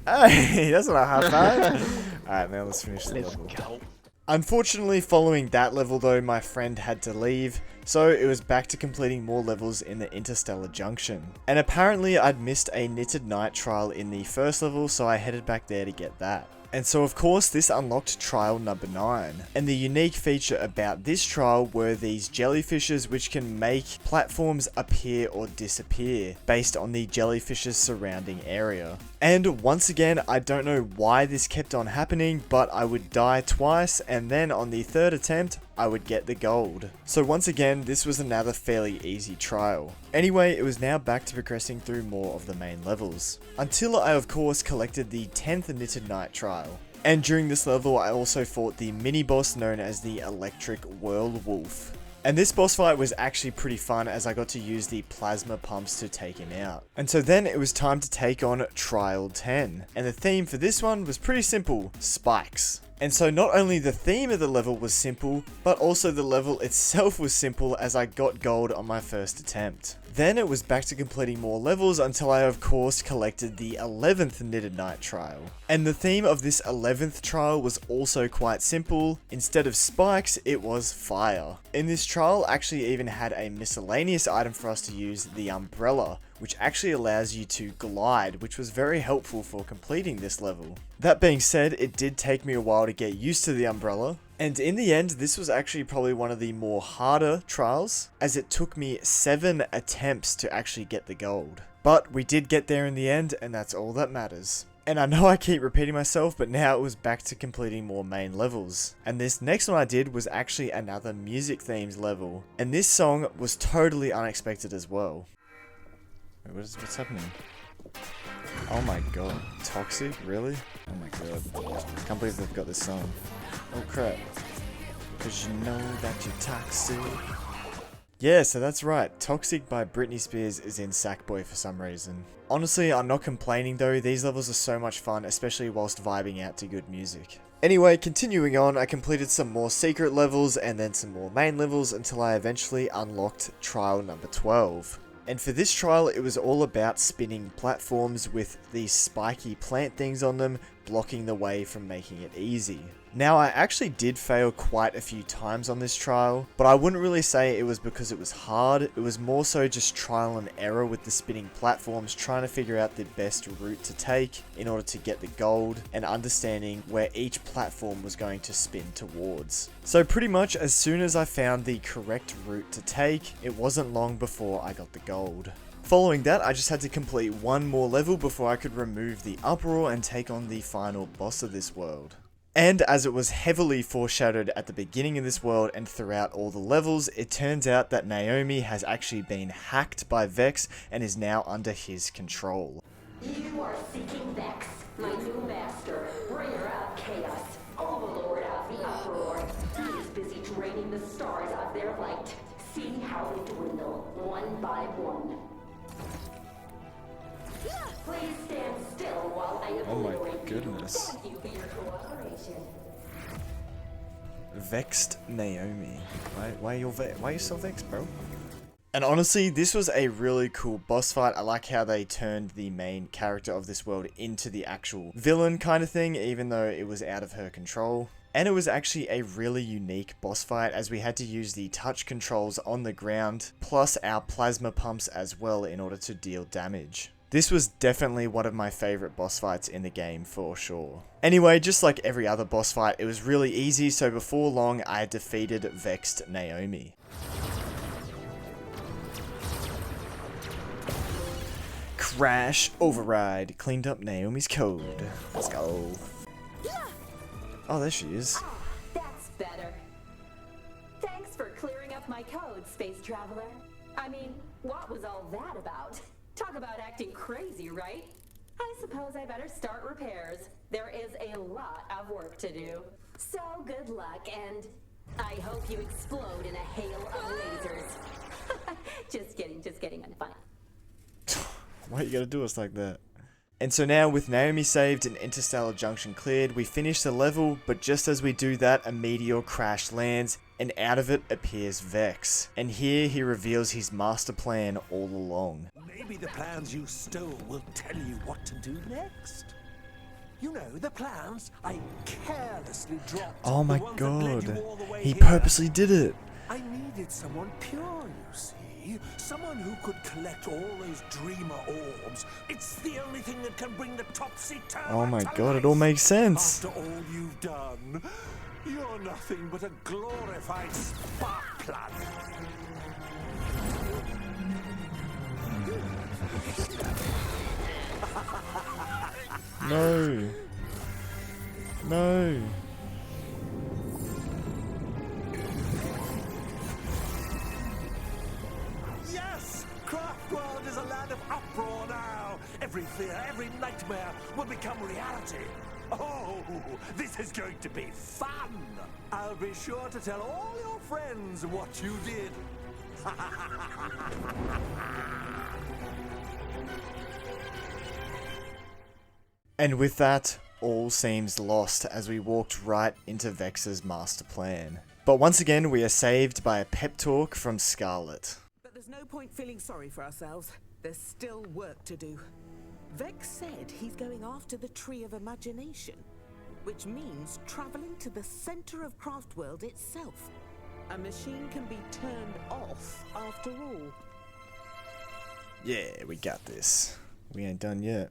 Hey, that's not a high five. Alright, now let's finish the Let's level. go. Unfortunately, following that level though, my friend had to leave, so it was back to completing more levels in the Interstellar Junction. And apparently I'd missed a knitted night trial in the first level, so I headed back there to get that. And so of course this unlocked trial number 9. And the unique feature about this trial were these jellyfishes which can make platforms appear or disappear based on the jellyfish's surrounding area. And once again, I don't know why this kept on happening, but I would die twice and then on the 3rd attempt, I would get the gold. So once again, this was another fairly easy trial. Anyway, it was now back to progressing through more of the main levels. Until I of course collected the 10th Knitted Night trial. And during this level, I also fought the mini-boss known as the Electric Whirlwolf. And this boss fight was actually pretty fun as I got to use the plasma pumps to take him out. And so then it was time to take on Trial 10. And the theme for this one was pretty simple, spikes. And so not only the theme of the level was simple, but also the level itself was simple as I got gold on my first attempt. Then it was back to completing more levels until I of course collected the 11th Knitted Night trial. And the theme of this 11th trial was also quite simple. Instead of spikes, it was fire. In this trial actually even had a miscellaneous item for us to use, the umbrella, which actually allows you to glide, which was very helpful for completing this level. That being said, it did take me a while to get used to the umbrella, and in the end, this was actually probably one of the more harder trials, as it took me 7 attempts to actually get the gold. But we did get there in the end, and that's all that matters. And I know I keep repeating myself, but now it was back to completing more main levels. And this next one I did was actually another music themed level, and this song was totally unexpected as well. Wait, what's happening? Oh my god. Toxic? Really? Oh my god. Can't believe they've got this song. Oh crap. Cause you know that you're toxic. Yeah, so that's right. Toxic by Britney Spears is in Sackboy for some reason. Honestly, I'm not complaining though. These levels are so much fun, especially whilst vibing out to good music. Anyway, continuing on, I completed some more secret levels and then some more main levels until I eventually unlocked trial number 12. And for this trial, it was all about spinning platforms with these spiky plant things on them, blocking the way from making it easy. Now, I actually did fail quite a few times on this trial, but I wouldn't really say it was because it was hard. It was more so just trial and error with the spinning platforms, trying to figure out the best route to take in order to get the gold, and understanding where each platform was going to spin towards. So pretty much as soon as I found the correct route to take, it wasn't long before I got the gold. Following that, I just had to complete one more level before I could remove the uproar and take on the final boss of this world. And as it was heavily foreshadowed at the beginning of this world and throughout all the levels, it turns out that Naomi has actually been hacked by Vex and is now under his control. You are seeking Vex, my new master, bringer of chaos, overlord of the uproar. He is busy draining the stars of their light. See how they dwindle, one by one. Please stand still while I obliterate Oh my goodness. Thank you for your cooperation. Vexed Naomi. Why are you so vexed, bro? And honestly, this was a really cool boss fight. I like how they turned the main character of this world into the actual villain kind of thing, even though it was out of her control. And it was actually a really unique boss fight, as we had to use the touch controls on the ground, plus our plasma pumps as well in order to deal damage. This was definitely one of my favorite boss fights in the game for sure. Anyway, just like every other boss fight, it was really easy, so before long I defeated Vexed Naomi. Crash Override cleaned up Naomi's code. Let's go. Oh, there she is. Ah, that's better. Thanks for clearing up my code, space traveler. I mean, what was all that about? Talk about acting crazy, right? I suppose I better start repairs. There is a lot of work to do. So good luck, and I hope you explode in a hail of lasers. Just kidding, I'm fine. Why you gotta do us like that? And so now, with Naomi saved and Interstellar Junction cleared, we finish the level, but just as we do that, a meteor crash lands, and out of it appears Vex. And here he reveals his master plan all along. Maybe the plans you stole will tell you what to do next. You know, the plans I carelessly dropped. Oh my the ones that led you god, all the way he here. purposely did it. I needed someone pure, you see. Someone who could collect all those dreamer orbs. It's the only thing that can bring the topsy-turvy Oh my to god, life. it all makes sense. After all you've done, you're nothing but a glorified spark plug. No. No. Yes! Craft World is a land of uproar now. Every fear, every nightmare will become reality. Oh, this is going to be fun. I'll be sure to tell all your friends what you did. And with that, all seems lost as we walked right into Vex's master plan. But once again, we are saved by a pep talk from Scarlet. But there's no point feeling sorry for ourselves. There's still work to do. Vex said he's going after the Tree of Imagination, which means traveling to the center of Craftworld itself. A machine can be turned off after all. Yeah, we got this. We ain't done yet.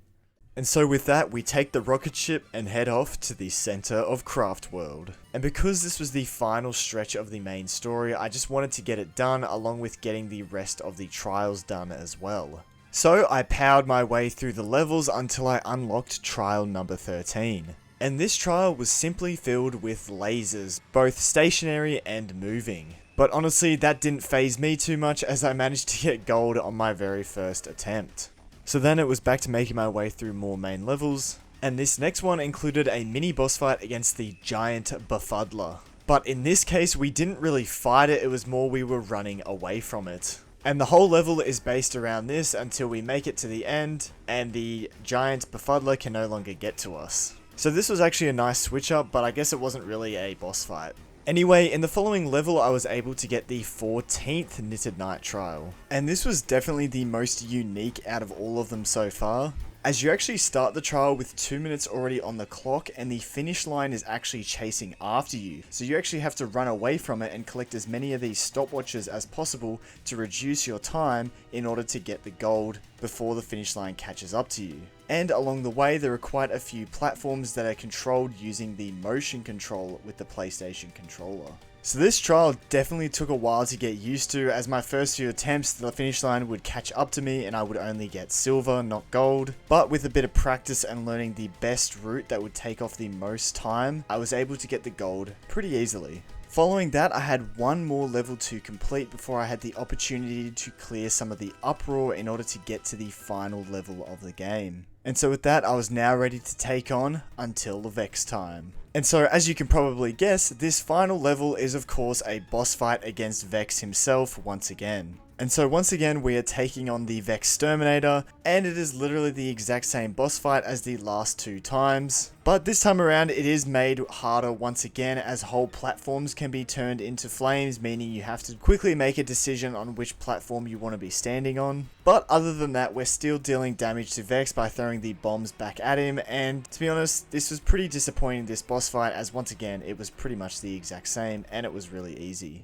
And so with that, we take the rocket ship and head off to the center of Craftworld. And because this was the final stretch of the main story, I just wanted to get it done along with getting the rest of the trials done as well. So I powered my way through the levels until I unlocked trial number 13. And this trial was simply filled with lasers, both stationary and moving. But honestly, that didn't faze me too much as I managed to get gold on my very first attempt. So then it was back to making my way through more main levels, and this next one included a mini boss fight against the giant Befuddler. But in this case, we didn't really fight it, it was more we were running away from it. And the whole level is based around this until we make it to the end, and the giant Befuddler can no longer get to us. So this was actually a nice switch up, but I guess it wasn't really a boss fight. Anyway, in the following level, I was able to get the 14th Knitted Knight trial. And this was definitely the most unique out of all of them so far, as you actually start the trial with 2 minutes already on the clock and the finish line is actually chasing after you. So you actually have to run away from it and collect as many of these stopwatches as possible to reduce your time in order to get the gold before the finish line catches up to you. And along the way, there are quite a few platforms that are controlled using the motion control with the PlayStation controller. So this trial definitely took a while to get used to, as my first few attempts the finish line would catch up to me and I would only get silver, not gold. But with a bit of practice and learning the best route that would take off the most time, I was able to get the gold pretty easily. Following that, I had one more level to complete before I had the opportunity to clear some of the uproar in order to get to the final level of the game. And so with that, I was now ready to take on Until the Vex time. And so as you can probably guess, this final level is of course a boss fight against Vex himself once again. And so once again we are taking on the Vexterminator, and it is literally the exact same boss fight as the last 2 times. But this time around it is made harder once again, as whole platforms can be turned into flames, meaning you have to quickly make a decision on which platform you want to be standing on. But other than that, we're still dealing damage to Vex by throwing the bombs back at him, and to be honest, this was pretty disappointing, this boss fight, as once again it was pretty much the exact same and it was really easy.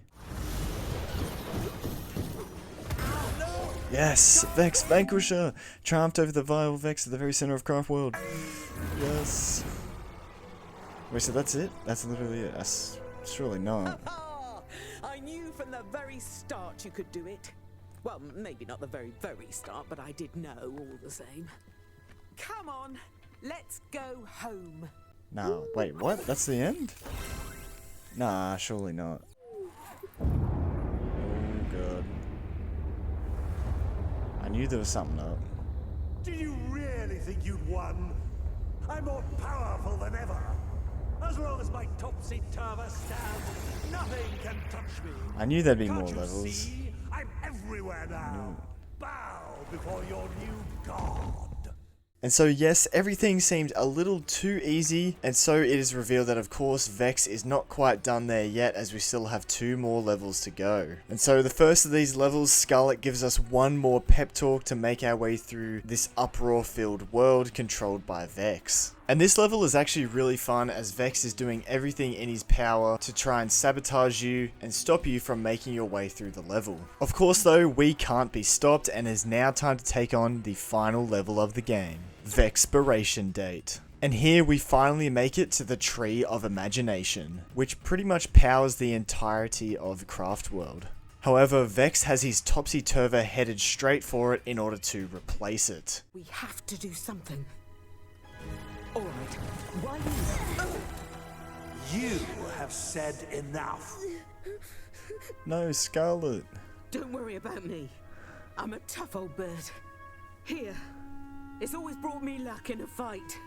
Yes, Vex Vanquisher! Triumphed over the vile Vex at the very center of Craft World. Yes. Wait, so that's it? That's literally it? That's surely not. I knew from the very start you could do it. Well, maybe not the very start, but I did know all the same. Come on, let's go home. Nah, wait, what? That's the end? Nah, surely not. Oh god. I knew there was something up. Do you really think you'd won? I'm more powerful than ever. As long as my topsy-turvy stands, nothing can touch me. I knew there'd be more Can't you levels. see? I'm everywhere now. Bow before your new god. And so yes, everything seemed a little too easy, and so it is revealed that of course Vex is not quite done there yet, as we still have 2 more levels to go. And so the first of these levels, Scarlet gives us one more pep talk to make our way through this uproar-filled world controlled by Vex. And this level is actually really fun, as Vex is doing everything in his power to try and sabotage you and stop you from making your way through the level. Of course though, we can't be stopped, and it is now time to take on the final level of the game, Vexpiration Date. And here we finally make it to the Tree of Imagination, which pretty much powers the entirety of Craft World. However, Vex has his topsy-turvy headed straight for it in order to replace it. We have to do something. All right, why you? You have said enough. No, Scarlet. Don't worry about me. I'm a tough old bird. Here, it's always brought me luck in a fight.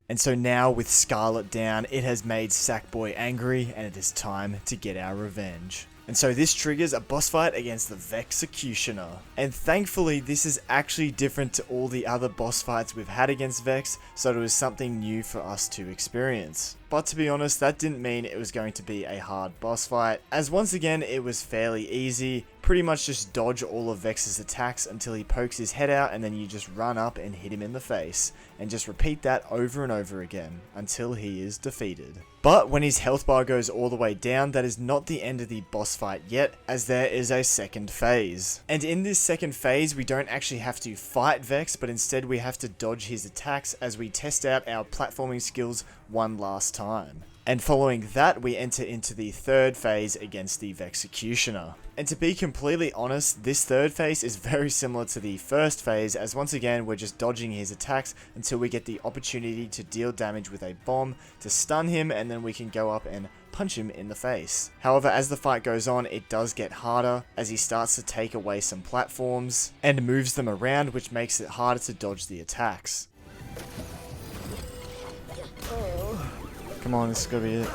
And so now with Scarlet down, it has made Sackboy angry, and it is time to get our revenge. And so this triggers a boss fight against the Vexecutioner. And thankfully this is actually different to all the other boss fights we've had against Vex, so it was something new for us to experience. But to be honest, that didn't mean it was going to be a hard boss fight, as once again it was fairly easy. Pretty much just dodge all of Vex's attacks until he pokes his head out, and then you just run up and hit him in the face, and just repeat that over and over again until he is defeated. But when his health bar goes all the way down, that is not the end of the boss fight yet, as there is a second phase. And in this second phase, we don't actually have to fight Vex, but instead we have to dodge his attacks as we test out our platforming skills one last time. And following that, we enter into the third phase against the Vexecutioner. And to be completely honest, this third phase is very similar to the first phase, as once again we're just dodging his attacks until we get the opportunity to deal damage with a bomb to stun him, and then we can go up and punch him in the face. However, as the fight goes on, it does get harder as he starts to take away some platforms and moves them around, which makes it harder to dodge the attacks. Come on, this is gonna be it.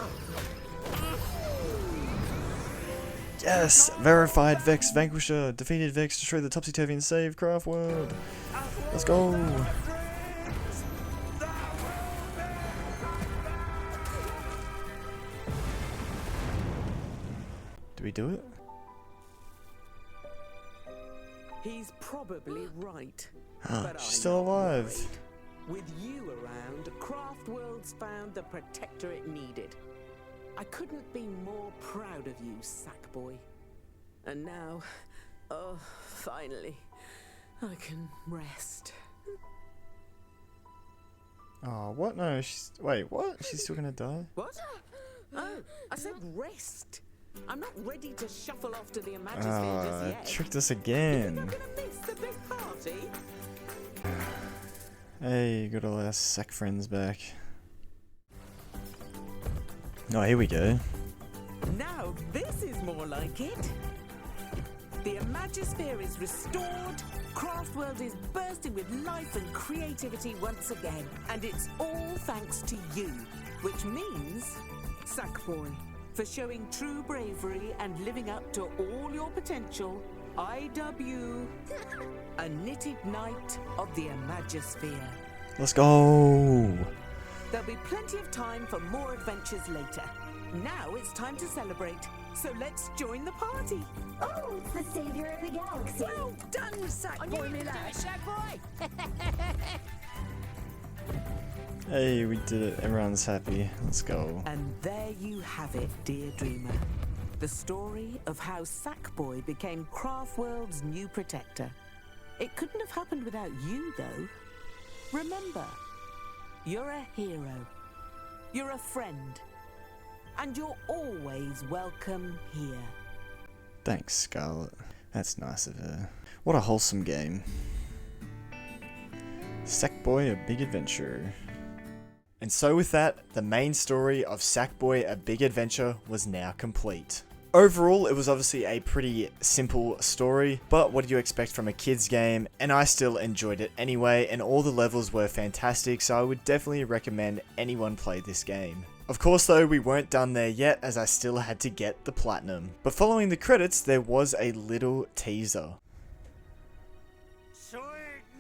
Yes! Verified Vex Vanquisher! Defeated Vex, destroyed the Topsy-Turvy and saved Craft World! Let's go! Do we do it? He's probably right. But She's I'm still not alive. worried. With you around, Craft Worlds found the protector it needed. I couldn't be more proud of you, Sackboy. And now, oh, finally, I can rest. Oh, what? No, she's... Wait, what? She's still gonna die? What? Oh, I said rest. I'm not ready to shuffle off to the Imagisphere just yet. Tricked us You're again. not gonna miss the big party? Hey, got all our sack friends back. Oh, here we go. Now this is more like it. The Imagisphere is restored, Craftworld is bursting with life and creativity once again, and it's all thanks to you, which means, Sackboy, for showing true bravery and living up to all your potential, I dub you a knitted knight of the Imagisphere. Let's go! There'll be plenty of time for more adventures later. Now it's time to celebrate, so let's join the party. Oh, it's the savior of the galaxy. Well done, Sackboy, me lad. Hey, we did it. Everyone's happy. Let's go. And there you have it, dear dreamer. The story of how Sackboy became Craftworld's new protector. It couldn't have happened without you, though. Remember, you're a hero. You're a friend. And you're always welcome here. Thanks, Scarlet. That's nice of her. What a wholesome game. Sackboy, A Big Adventure. And so with that, the main story of Sackboy, A Big Adventure was now complete. Overall, it was obviously a pretty simple story, but what do you expect from a kid's game? And I still enjoyed it anyway, and all the levels were fantastic, so I would definitely recommend anyone play this game. Of course though, we weren't done there yet, as I still had to get the platinum. But following the credits, there was a little teaser. Sweet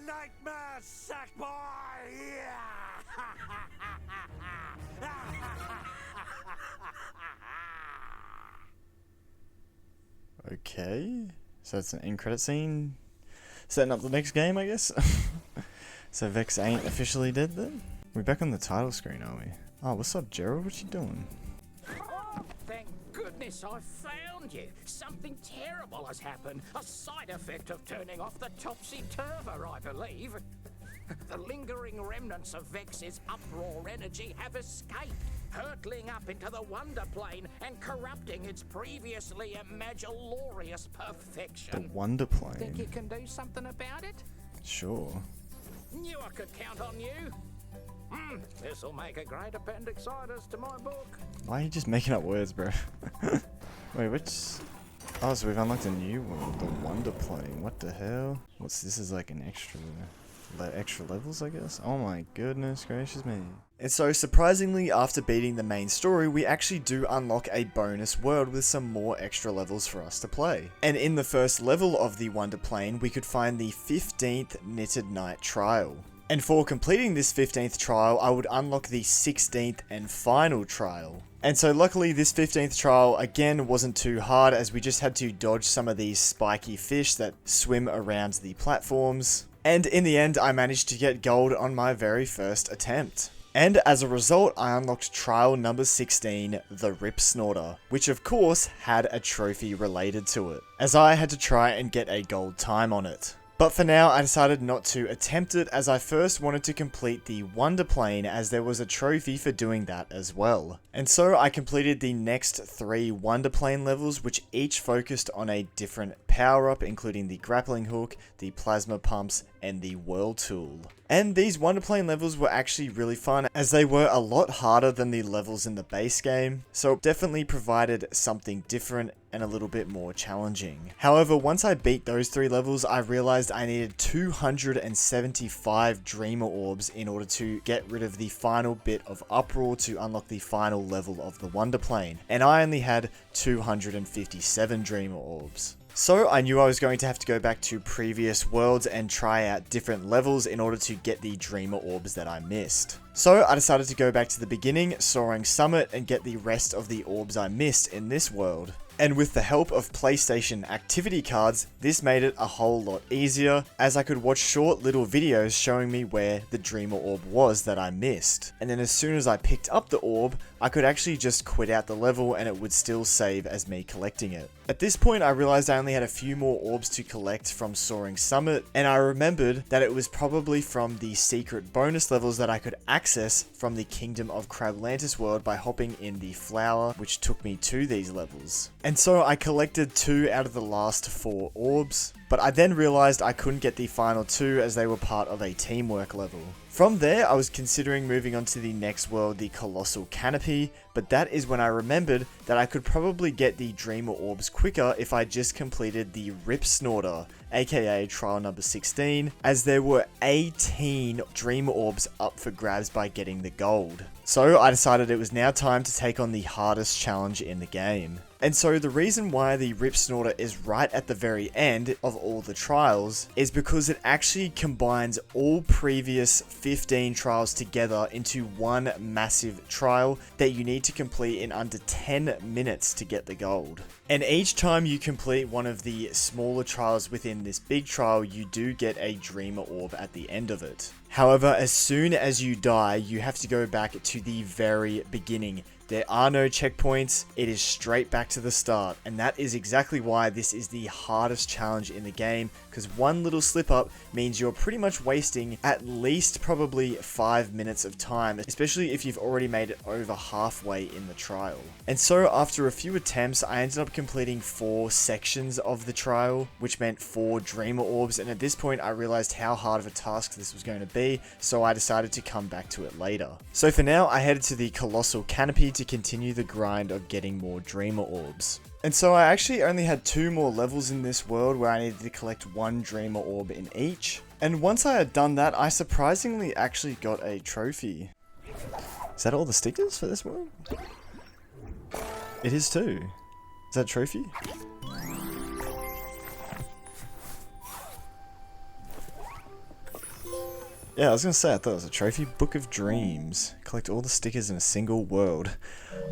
nightmare, Sackboy! Okay, so that's an end credit scene, setting up the next game, I guess. So Vex ain't officially dead then? We're back on the title screen, are we? Oh, what's up, Gerald? What you doing? Oh, thank goodness I found you. Something terrible has happened. A side effect of turning off the topsy-turver, I believe. The lingering remnants of Vex's uproar energy have escaped, hurtling up into the Wonder Plane and corrupting its previously imaginorious The perfection. Wonder Think you Plane. can do something about it? Sure. Knew I could count on you. This'll make a great appendicitis to my book. Why are you just making up words, bro? Wait, which... Oh, so we've unlocked a new one, the Wonder Plane. What the hell? What's this? Is like an extra levels, I guess? Oh my goodness gracious me. And so, surprisingly, after beating the main story, we actually do unlock a bonus world with some more extra levels for us to play. And in the first level of the Wonder Plane, we could find the 15th Knitted Knight trial. And for completing this 15th trial, I would unlock the 16th and final trial. And so luckily this 15th trial again wasn't too hard, as we just had to dodge some of these spiky fish that swim around the platforms. And in the end, I managed to get gold on my very first attempt. And as a result, I unlocked trial number 16, the Ripsnorter, which of course had a trophy related to it, as I had to try and get a gold time on it. But for now, I decided not to attempt it, as I first wanted to complete the Wonder Plane, as there was a trophy for doing that as well. And so I completed the next 3 Wonder Plane levels, which each focused on a different power-up, including the grappling hook, the plasma pumps, and the whirl tool. And these Wonder Plane levels were actually really fun, as they were a lot harder than the levels in the base game, so it definitely provided something different and a little bit more challenging. However, once I beat those 3 levels, I realized I needed 275 Dreamer Orbs in order to get rid of the final bit of Uproar to unlock the final level of the Wonder Plane, and I only had 257 Dreamer Orbs. So I knew I was going to have to go back to previous worlds and try out different levels in order to get the Dreamer Orbs that I missed. So I decided to go back to the beginning, Soaring Summit, and get the rest of the orbs I missed in this world. And with the help of PlayStation activity cards, this made it a whole lot easier, as I could watch short little videos showing me where the Dreamer Orb was that I missed. And then as soon as I picked up the orb, I could actually just quit out the level and it would still save as me collecting it. At this point I realized I only had a few more orbs to collect from Soaring Summit, and I remembered that it was probably from the secret bonus levels that I could access from the Kingdom of Crablantis world by hopping in the flower, which took me to these levels. And so I collected 2 out of the last 4 orbs, but I then realized I couldn't get the final 2 as they were part of a teamwork level. From there, I was considering moving on to the next world, the Colossal Canopy, but that is when I remembered that I could probably get the Dreamer Orbs quicker if I just completed the Ripsnorter, aka trial number 16, as there were 18 Dreamer Orbs up for grabs by getting the gold. So I decided it was now time to take on the hardest challenge in the game. And so the reason why the Ripsnorter is right at the very end of all the trials is because it actually combines all previous 15 trials together into one massive trial that you need to complete in under 10 minutes to get the gold. And each time you complete one of the smaller trials within this big trial, you do get a Dreamer Orb at the end of it. However, as soon as you die, you have to go back to the very beginning. There are no checkpoints, it is straight back to the start, and that is exactly why this is the hardest challenge in the game, because one little slip up means you're pretty much wasting at least probably 5 minutes of time, especially if you've already made it over halfway in the trial. And so after a few attempts, I ended up completing 4 sections of the trial, which meant 4 Dreamer Orbs, and at this point I realized how hard of a task this was going to be, so I decided to come back to it later. So for now, I headed to the Colossal Canopy to continue the grind of getting more Dreamer Orbs. And so I actually only had 2 more levels in this world where I needed to collect 1 Dreamer Orb in each. And once I had done that, I surprisingly actually got a trophy. Is that all the stickers for this world? It is too. Is that a trophy? Yeah, I was gonna say, I thought it was a trophy. Book of Dreams. Collect all the stickers in a single world.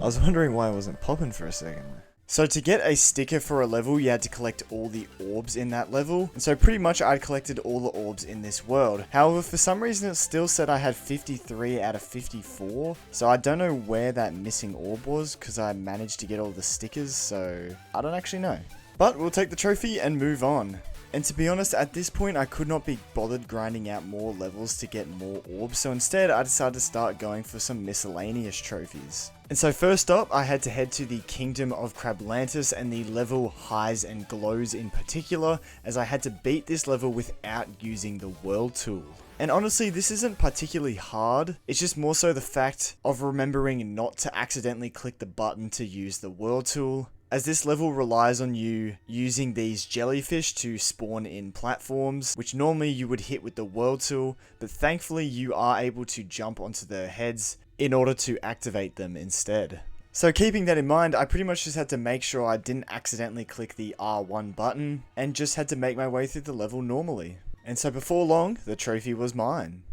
I was wondering why it wasn't popping for a second. So to get a sticker for a level, you had to collect all the orbs in that level. And so pretty much I'd collected all the orbs in this world. However, for some reason it still said I had 53 out of 54. So I don't know where that missing orb was, because I managed to get all the stickers, so I don't actually know. But we'll take the trophy and move on. And to be honest, at this point I could not be bothered grinding out more levels to get more orbs, so instead I decided to start going for some miscellaneous trophies. And so first up, I had to head to the Kingdom of Crablantis and the level Highs and Glows in particular, as I had to beat this level without using the World Tool. And honestly, this isn't particularly hard, it's just more so the fact of remembering not to accidentally click the button to use the World Tool, as this level relies on you using these jellyfish to spawn in platforms, which normally you would hit with the World Tool, but thankfully you are able to jump onto their heads in order to activate them instead. So keeping that in mind, I pretty much just had to make sure I didn't accidentally click the R1 button, and just had to make my way through the level normally. And so before long, the trophy was mine.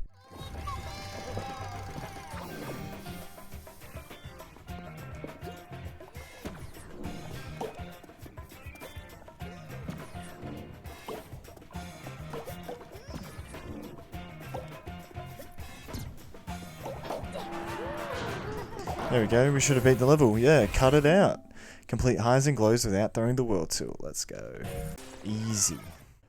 There we go, we should have beat the level. Yeah, cut it out. Complete Highs and Glows without throwing the World Tool. Let's go. Easy.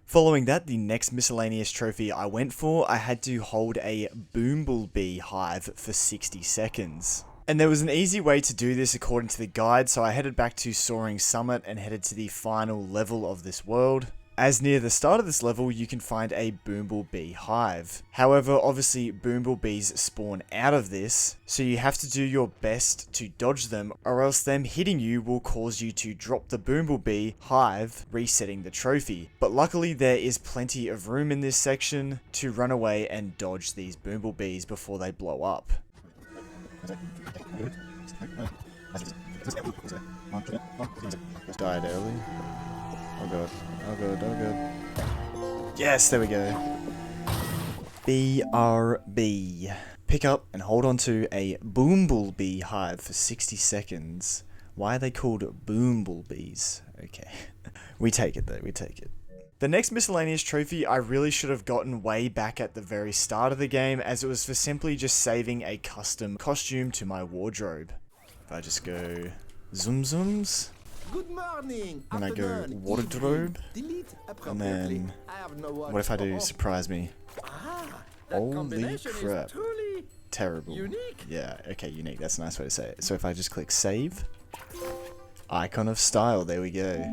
Following that, the next miscellaneous trophy I went for, I had to hold a Bumblebee hive for 60 seconds. And there was an easy way to do this according to the guide, so I headed back to Soaring Summit and headed to the final level of this world. As near the start of this level, you can find a Bumblebee hive. However, obviously Bumblebees spawn out of this, so you have to do your best to dodge them, or else them hitting you will cause you to drop the Bumblebee hive, resetting the trophy. But luckily there is plenty of room in this section to run away and dodge these Bumblebees before they blow up. Died early. Oh god, oh god, oh god. Yes, there we go. BRB. Pick up and hold on to a Bumblebee hive for 60 seconds. Why are they called boombullbees? Okay. We take it though, we take it. The next miscellaneous trophy I really should have gotten way back at the very start of the game, as it was for simply just saving a custom costume to my wardrobe. If I just go zoom zooms, Good morning. and I go wardrobe, and then what if I do surprise me? Holy crap. Terrible. Unique. Yeah, okay, unique. That's a nice way to say it. So if I just click save, icon of style, there we go.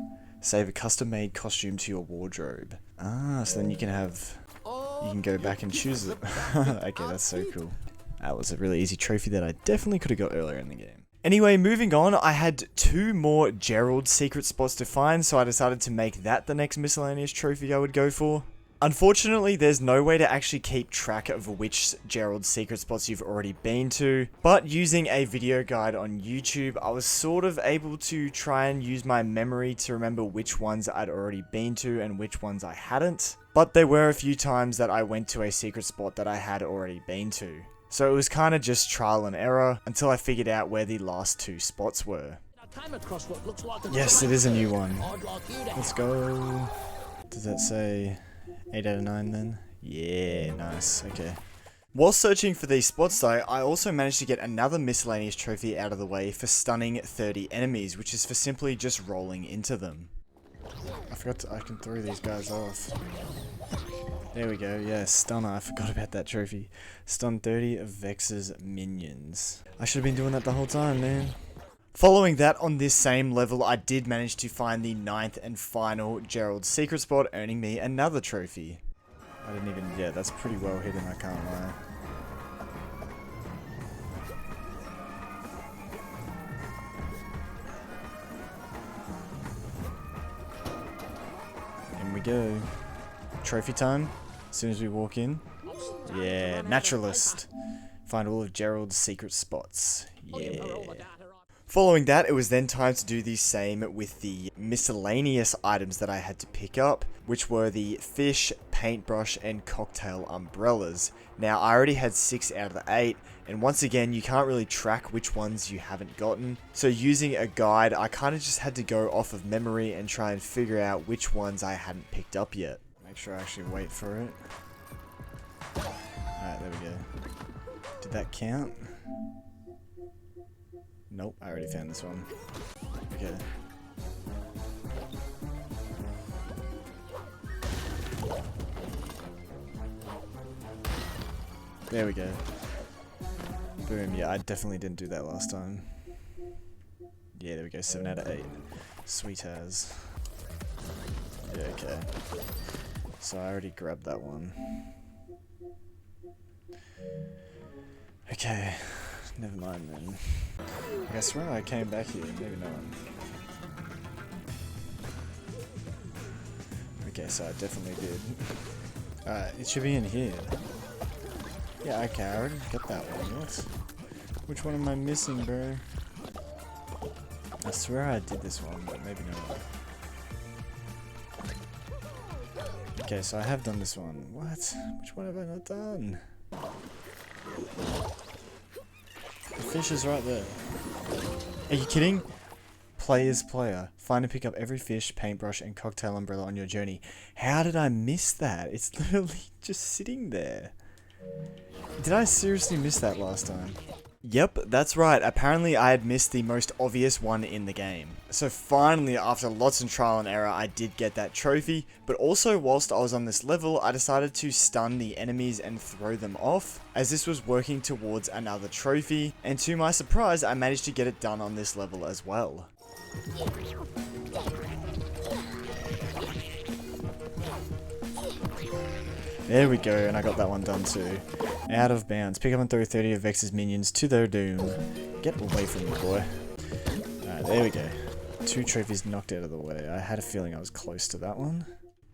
Save a custom made costume to your wardrobe. Ah, so then you can have, you can go back and choose it. Okay, that's so cool. That was a really easy trophy that I definitely could have got earlier in the game. Anyway, moving on, I had 2 more Gerald secret spots to find, so I decided to make that the next miscellaneous trophy I would go for. Unfortunately, there's no way to actually keep track of which Gerald secret spots you've already been to, but using a video guide on YouTube, I was sort of able to try and use my memory to remember which ones I'd already been to and which ones I hadn't. But there were a few times that I went to a secret spot that I had already been to. So it was kind of just trial and error until I figured out where the last 2 spots were. Yes, it is a new one. Let's go. Does that say 8 out of 9 then? Yeah, nice, okay. While searching for these spots though, I also managed to get another miscellaneous trophy out of the way for stunning 30 enemies, which is for simply just rolling into them. I forgot I can throw these guys off. There we go, yeah, stunner, I forgot about that trophy. Stun 30 of Vex's minions. I should have been doing that the whole time, man. Following that, on this same level, I did manage to find the 9th and final Gerald secret spot, earning me another trophy. I didn't even, yeah, that's pretty well hidden, I can't lie. In we go. Trophy time, as soon as we walk in. Yeah, naturalist. Find all of Gerald's secret spots. Yeah. Following that, it was then time to do the same with the miscellaneous items that I had to pick up, which were the fish, paintbrush, and cocktail umbrellas. Now, I already had 6 out of the 8, and once again, you can't really track which ones you haven't gotten. So using a guide, I kind of just had to go off of memory and try and figure out which ones I hadn't picked up yet. Make sure I actually wait for it. Alright, there we go. Did that count? Nope, I already found this one. Okay. There we go. Boom, yeah, I definitely didn't do that last time. Yeah, there we go, 7 out of 8. Sweet as. Yeah, okay. So I already grabbed that one. Okay. Never mind then. I swear I came back here, maybe not. Okay, so I definitely did. Alright, it should be in here. Yeah, okay, I already got that one. What? Which one am I missing, bro? I swear I did this one, but maybe not. Okay, so I have done this one. What? Which one have I not done? The fish is right there. Are you kidding? Play as player. Find and pick up every fish, paintbrush, and cocktail umbrella on your journey. How did I miss that? It's literally just sitting there. Did I seriously miss that last time? Yep, that's right. Apparently I had missed the most obvious one in the game. So finally, after lots of trial and error, I did get that trophy. But also, whilst I was on this level, I decided to stun the enemies and throw them off, as this was working towards another trophy. And to my surprise, I managed to get it done on this level as well. There we go, and I got that one done too. Out of bounds. Pick up and throw 30 of Vex's minions to their doom. Get away from me, boy. Alright, there we go. 2 trophies knocked out of the way. I had a feeling I was close to that one.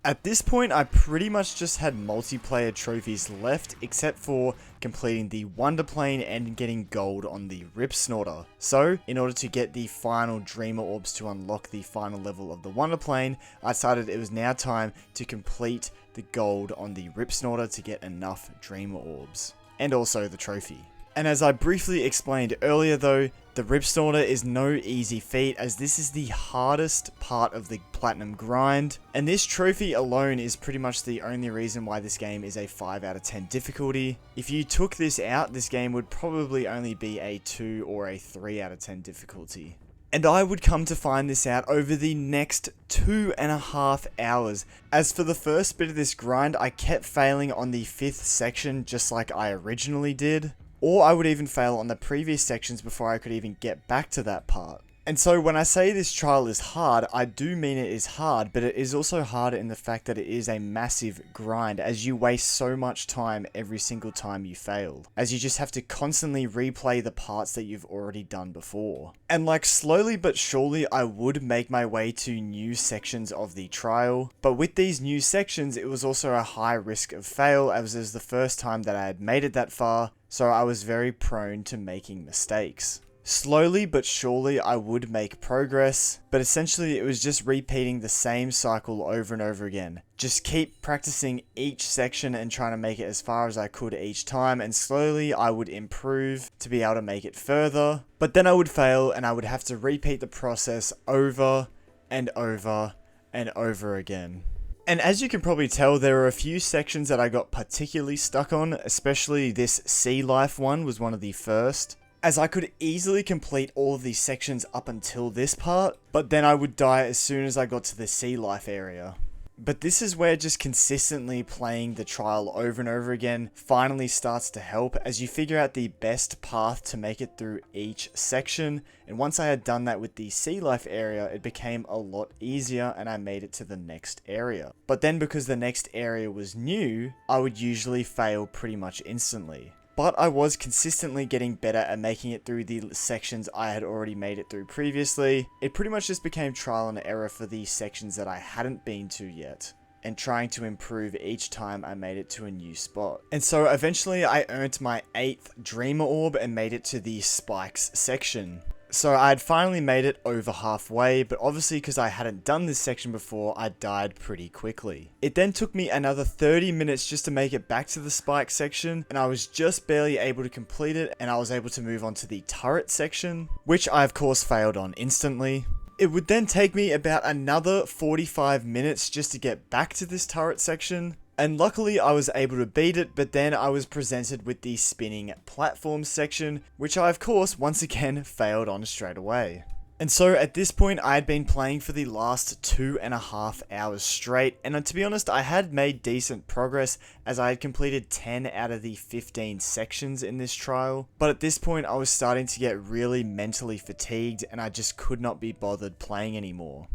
At this point, I pretty much just had multiplayer trophies left, except for completing the Wonder Plane and getting gold on the Ripsnorter. So, in order to get the final Dreamer Orbs to unlock the final level of the Wonder Plane, I decided it was now time to complete the gold on the Ripsnorter to get enough Dreamer Orbs. And also the trophy. And as I briefly explained earlier though, the Ripsnorter is no easy feat, as this is the hardest part of the platinum grind, and this trophy alone is pretty much the only reason why this game is a 5 out of 10 difficulty. If you took this out, this game would probably only be a 2 or a 3 out of 10 difficulty. And I would come to find this out over the next 2.5 hours. As for the first bit of this grind, I kept failing on the 5th section just like I originally did. Or I would even fail on the previous sections before I could even get back to that part. And so when I say this trial is hard, I do mean it is hard, but it is also hard in the fact that it is a massive grind, as you waste so much time every single time you fail, as you just have to constantly replay the parts that you've already done before. And like slowly but surely I would make my way to new sections of the trial, but with these new sections it was also a high risk of fail, as it was the first time that I had made it that far, so I was very prone to making mistakes. Slowly but surely I would make progress, but essentially it was just repeating the same cycle over and over again. Just keep practicing each section and trying to make it as far as I could each time, and slowly I would improve to be able to make it further, but then I would fail and I would have to repeat the process over and over and over again. And as you can probably tell, there are a few sections that I got particularly stuck on, especially this sea life one was one of the first, as I could easily complete all of these sections up until this part, but then I would die as soon as I got to the sea life area. But this is where just consistently playing the trial over and over again finally starts to help, as you figure out the best path to make it through each section. And once I had done that with the sea life area, it became a lot easier and I made it to the next area. But then because the next area was new, I would usually fail pretty much instantly. But I was consistently getting better at making it through the sections I had already made it through previously. It pretty much just became trial and error for the sections that I hadn't been to yet, and trying to improve each time I made it to a new spot. And so eventually I earned my 8th Dreamer Orb and made it to the Spikes section. So I had finally made it over halfway, but obviously because I hadn't done this section before, I died pretty quickly. It then took me another 30 minutes just to make it back to the spike section, and I was just barely able to complete it, and I was able to move on to the turret section, which I of course failed on instantly. It would then take me about another 45 minutes just to get back to this turret section. And luckily I was able to beat it, but then I was presented with the spinning platform section, which I of course once again failed on straight away. And so at this point I had been playing for the last 2.5 hours straight, and to be honest I had made decent progress, as I had completed 10 out of the 15 sections in this trial. But at this point I was starting to get really mentally fatigued and I just could not be bothered playing anymore.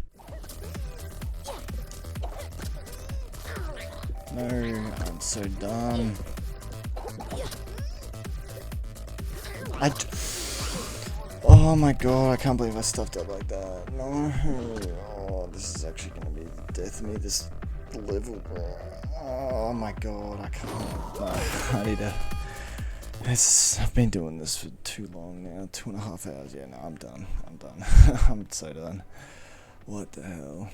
No, I'm so dumb. Oh my god, I can't believe I stuffed up like that. No. Oh, this is actually gonna be the death of me, this level. Oh my god, I can't. No, I need to. I've been doing this for too long now, 2.5 hours. Yeah, no, I'm done. I'm so done. What the hell?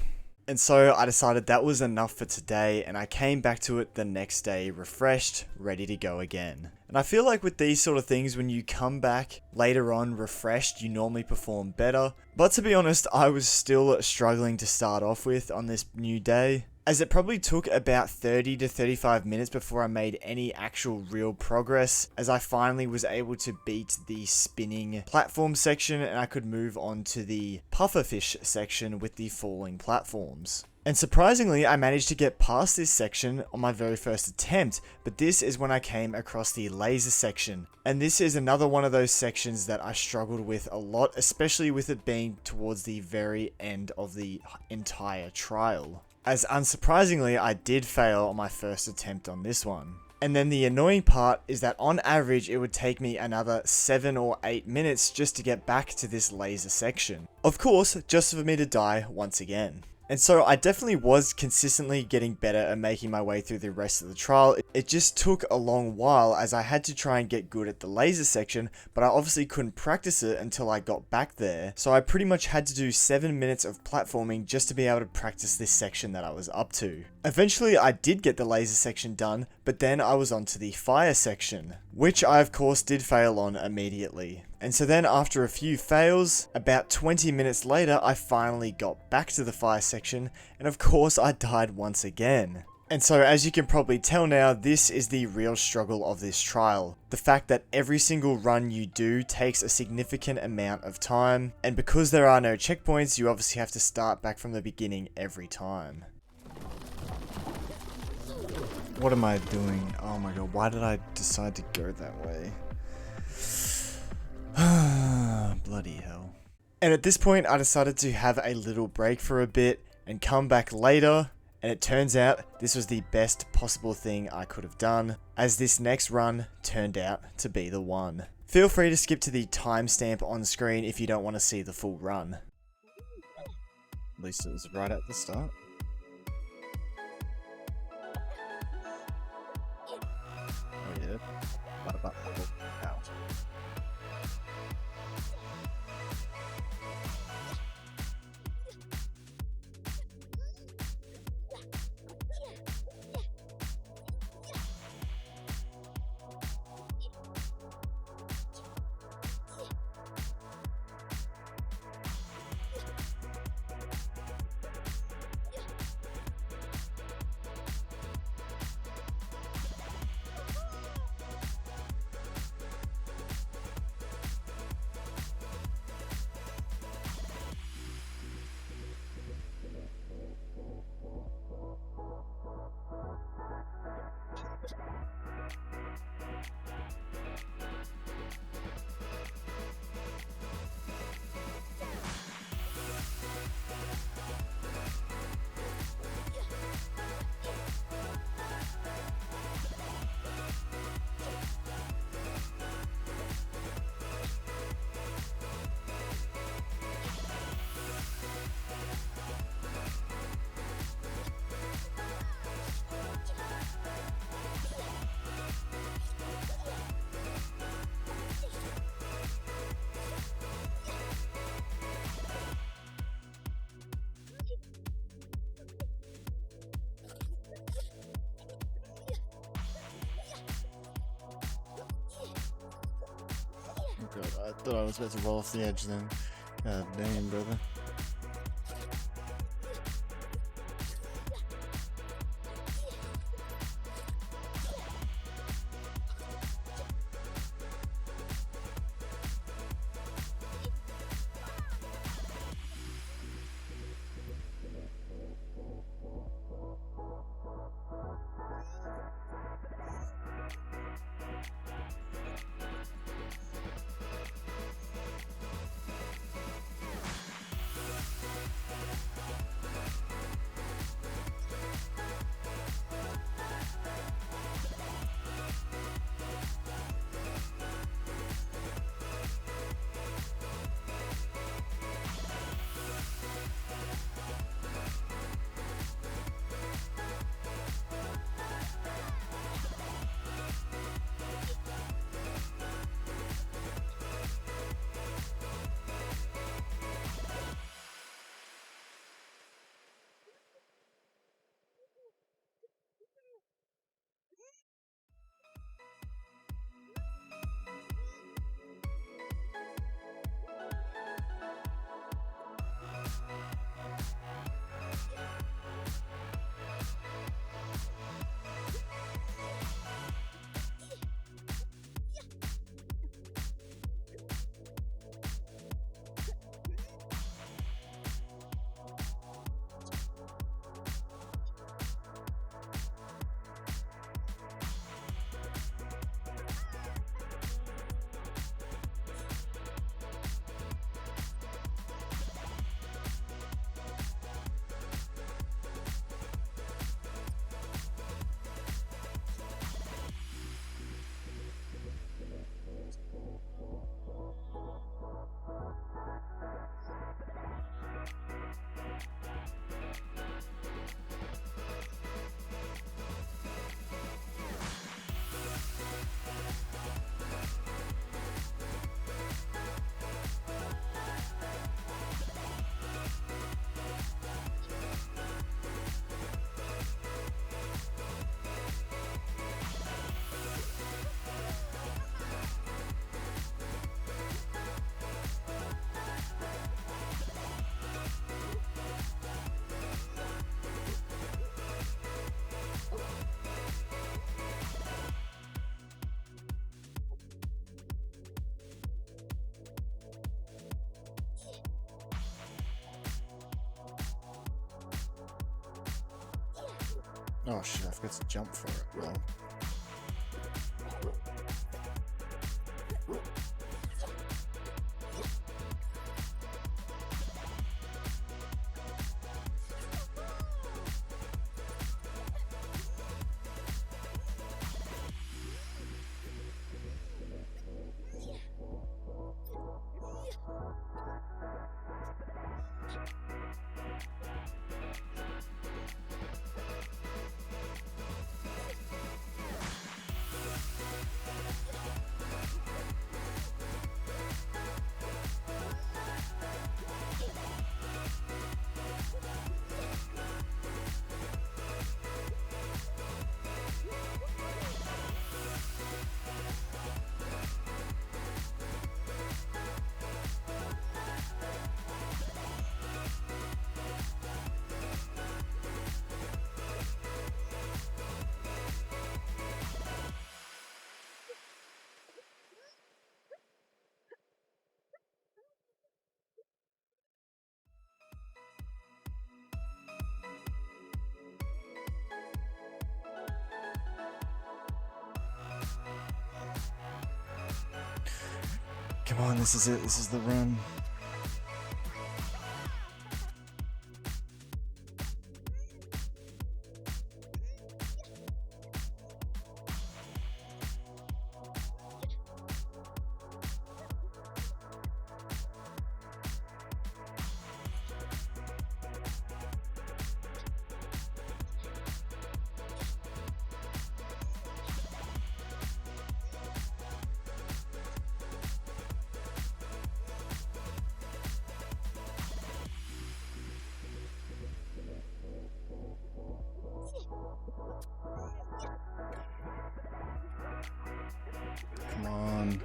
And so I decided that was enough for today, and I came back to it the next day refreshed, ready to go again. And I feel like with these sort of things, when you come back later on refreshed, you normally perform better. But to be honest, I was still struggling to start off with on this new day, as it probably took about 30 to 35 minutes before I made any actual real progress, as I finally was able to beat the spinning platform section and I could move on to the pufferfish section with the falling platforms. And surprisingly, I managed to get past this section on my very first attempt, but this is when I came across the laser section. And this is another one of those sections that I struggled with a lot, especially with it being towards the very end of the entire trial. As unsurprisingly, I did fail on my first attempt on this one. And then the annoying part is that on average, it would take me another 7 or 8 minutes just to get back to this laser section. Of course, just for me to die once again. And so I definitely was consistently getting better at making my way through the rest of the trial. It just took a long while, as I had to try and get good at the laser section, but I obviously couldn't practice it until I got back there. So I pretty much had to do 7 minutes of platforming just to be able to practice this section that I was up to. Eventually I did get the laser section done, but then I was on to the fire section. which I of course did fail on immediately. And so then after a few fails, about 20 minutes later, I finally got back to the fire section, and of course I died once again. And so as you can probably tell now, this is the real struggle of this trial. The fact that every single run you do takes a significant amount of time, and because there are no checkpoints, you obviously have to start back from the beginning every time. What am I doing? Oh my god, why did I decide to go that way? Bloody hell. And at this point, I decided to have a little break for a bit and come back later. And it turns out this was the best possible thing I could have done, as this next run turned out to be the one. Feel free to skip to the timestamp on screen if you don't want to see the full run. At least it was right at the start. Oh yeah. Ow. God, I thought I was about to roll off the edge then. God damn, brother. Oh shit, I forgot to jump for it. Well. Come on, this is it. This is the run.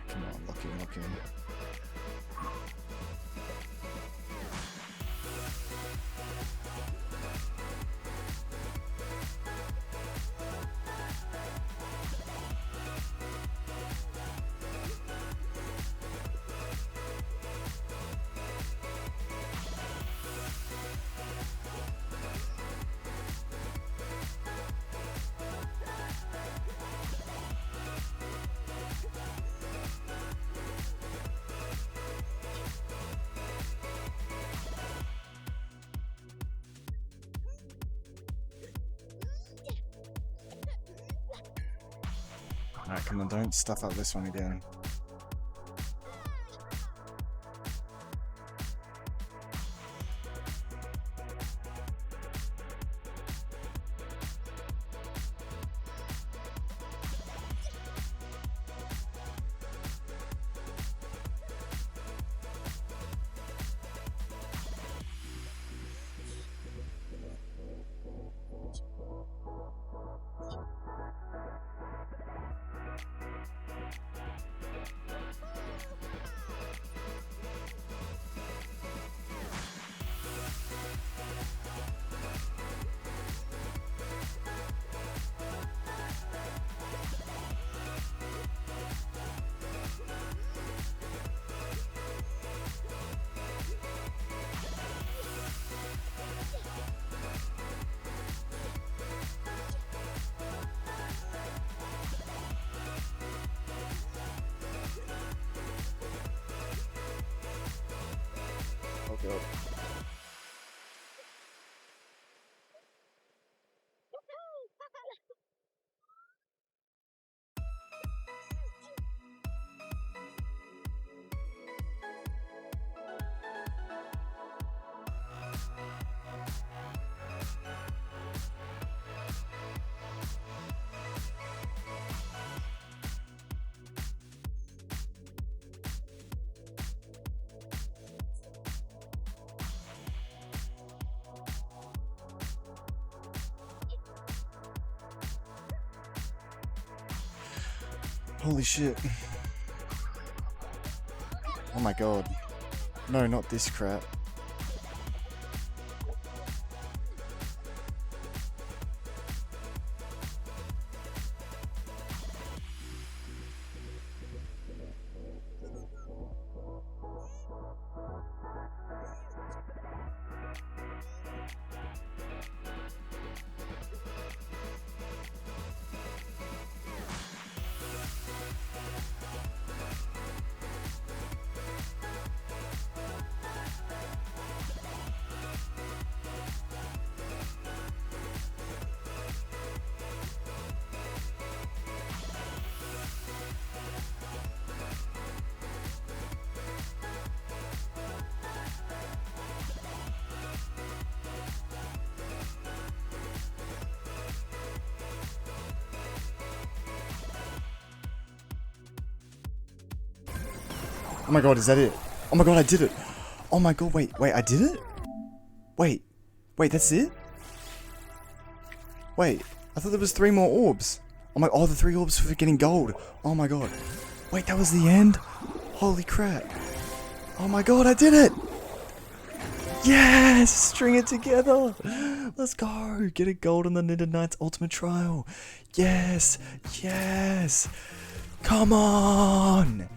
Come on, lock in. Alright, come on, don't stuff up this one again. Oh god. Holy shit. Oh my god. No, not this crap. Oh my god, is that it? Oh my god, I did it. Oh my god, wait, I did it? Wait, that's it? Wait, I thought there was 3 more orbs. Oh, the 3 orbs for getting gold. Oh my god. Wait, that was the end? Holy crap. Oh my god, I did it! Yes! String it together! Let's go! Get a gold on the Knitted Knights Ultimate Trial. Yes! Yes! Come on!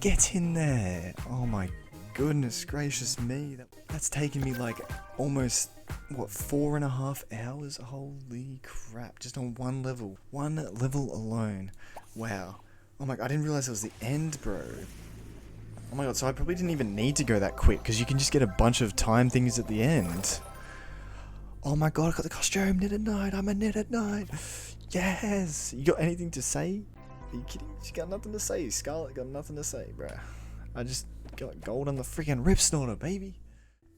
Get in there! Oh my goodness gracious me. That's taken me like almost, what, 4.5 hours? Holy crap. Just on one level. One level alone. Wow. Oh my god, I didn't realize it was the end, bro. Oh my god, so I probably didn't even need to go that quick, because you can just get a bunch of time things at the end. Oh my god, I got the costume, Knitted Knight, I'm a Knitted Knight. Yes! You got anything to say? Are you kidding? She got nothing to say. Scarlet got nothing to say, bruh. I just got gold on the freaking Ripsnorter, baby.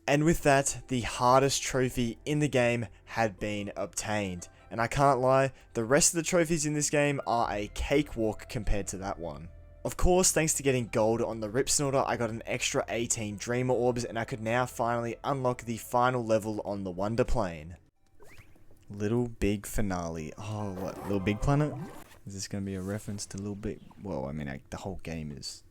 And with that, the hardest trophy in the game had been obtained. And I can't lie, the rest of the trophies in this game are a cakewalk compared to that one. Of course, thanks to getting gold on the Ripsnorter, I got an extra 18 Dreamer Orbs, and I could now finally unlock the final level on the Wonder Plane. Little Big Finale. Oh, what? Little Big Planet? Is this going to be a reference to Little Big... Well, I mean, the whole game is...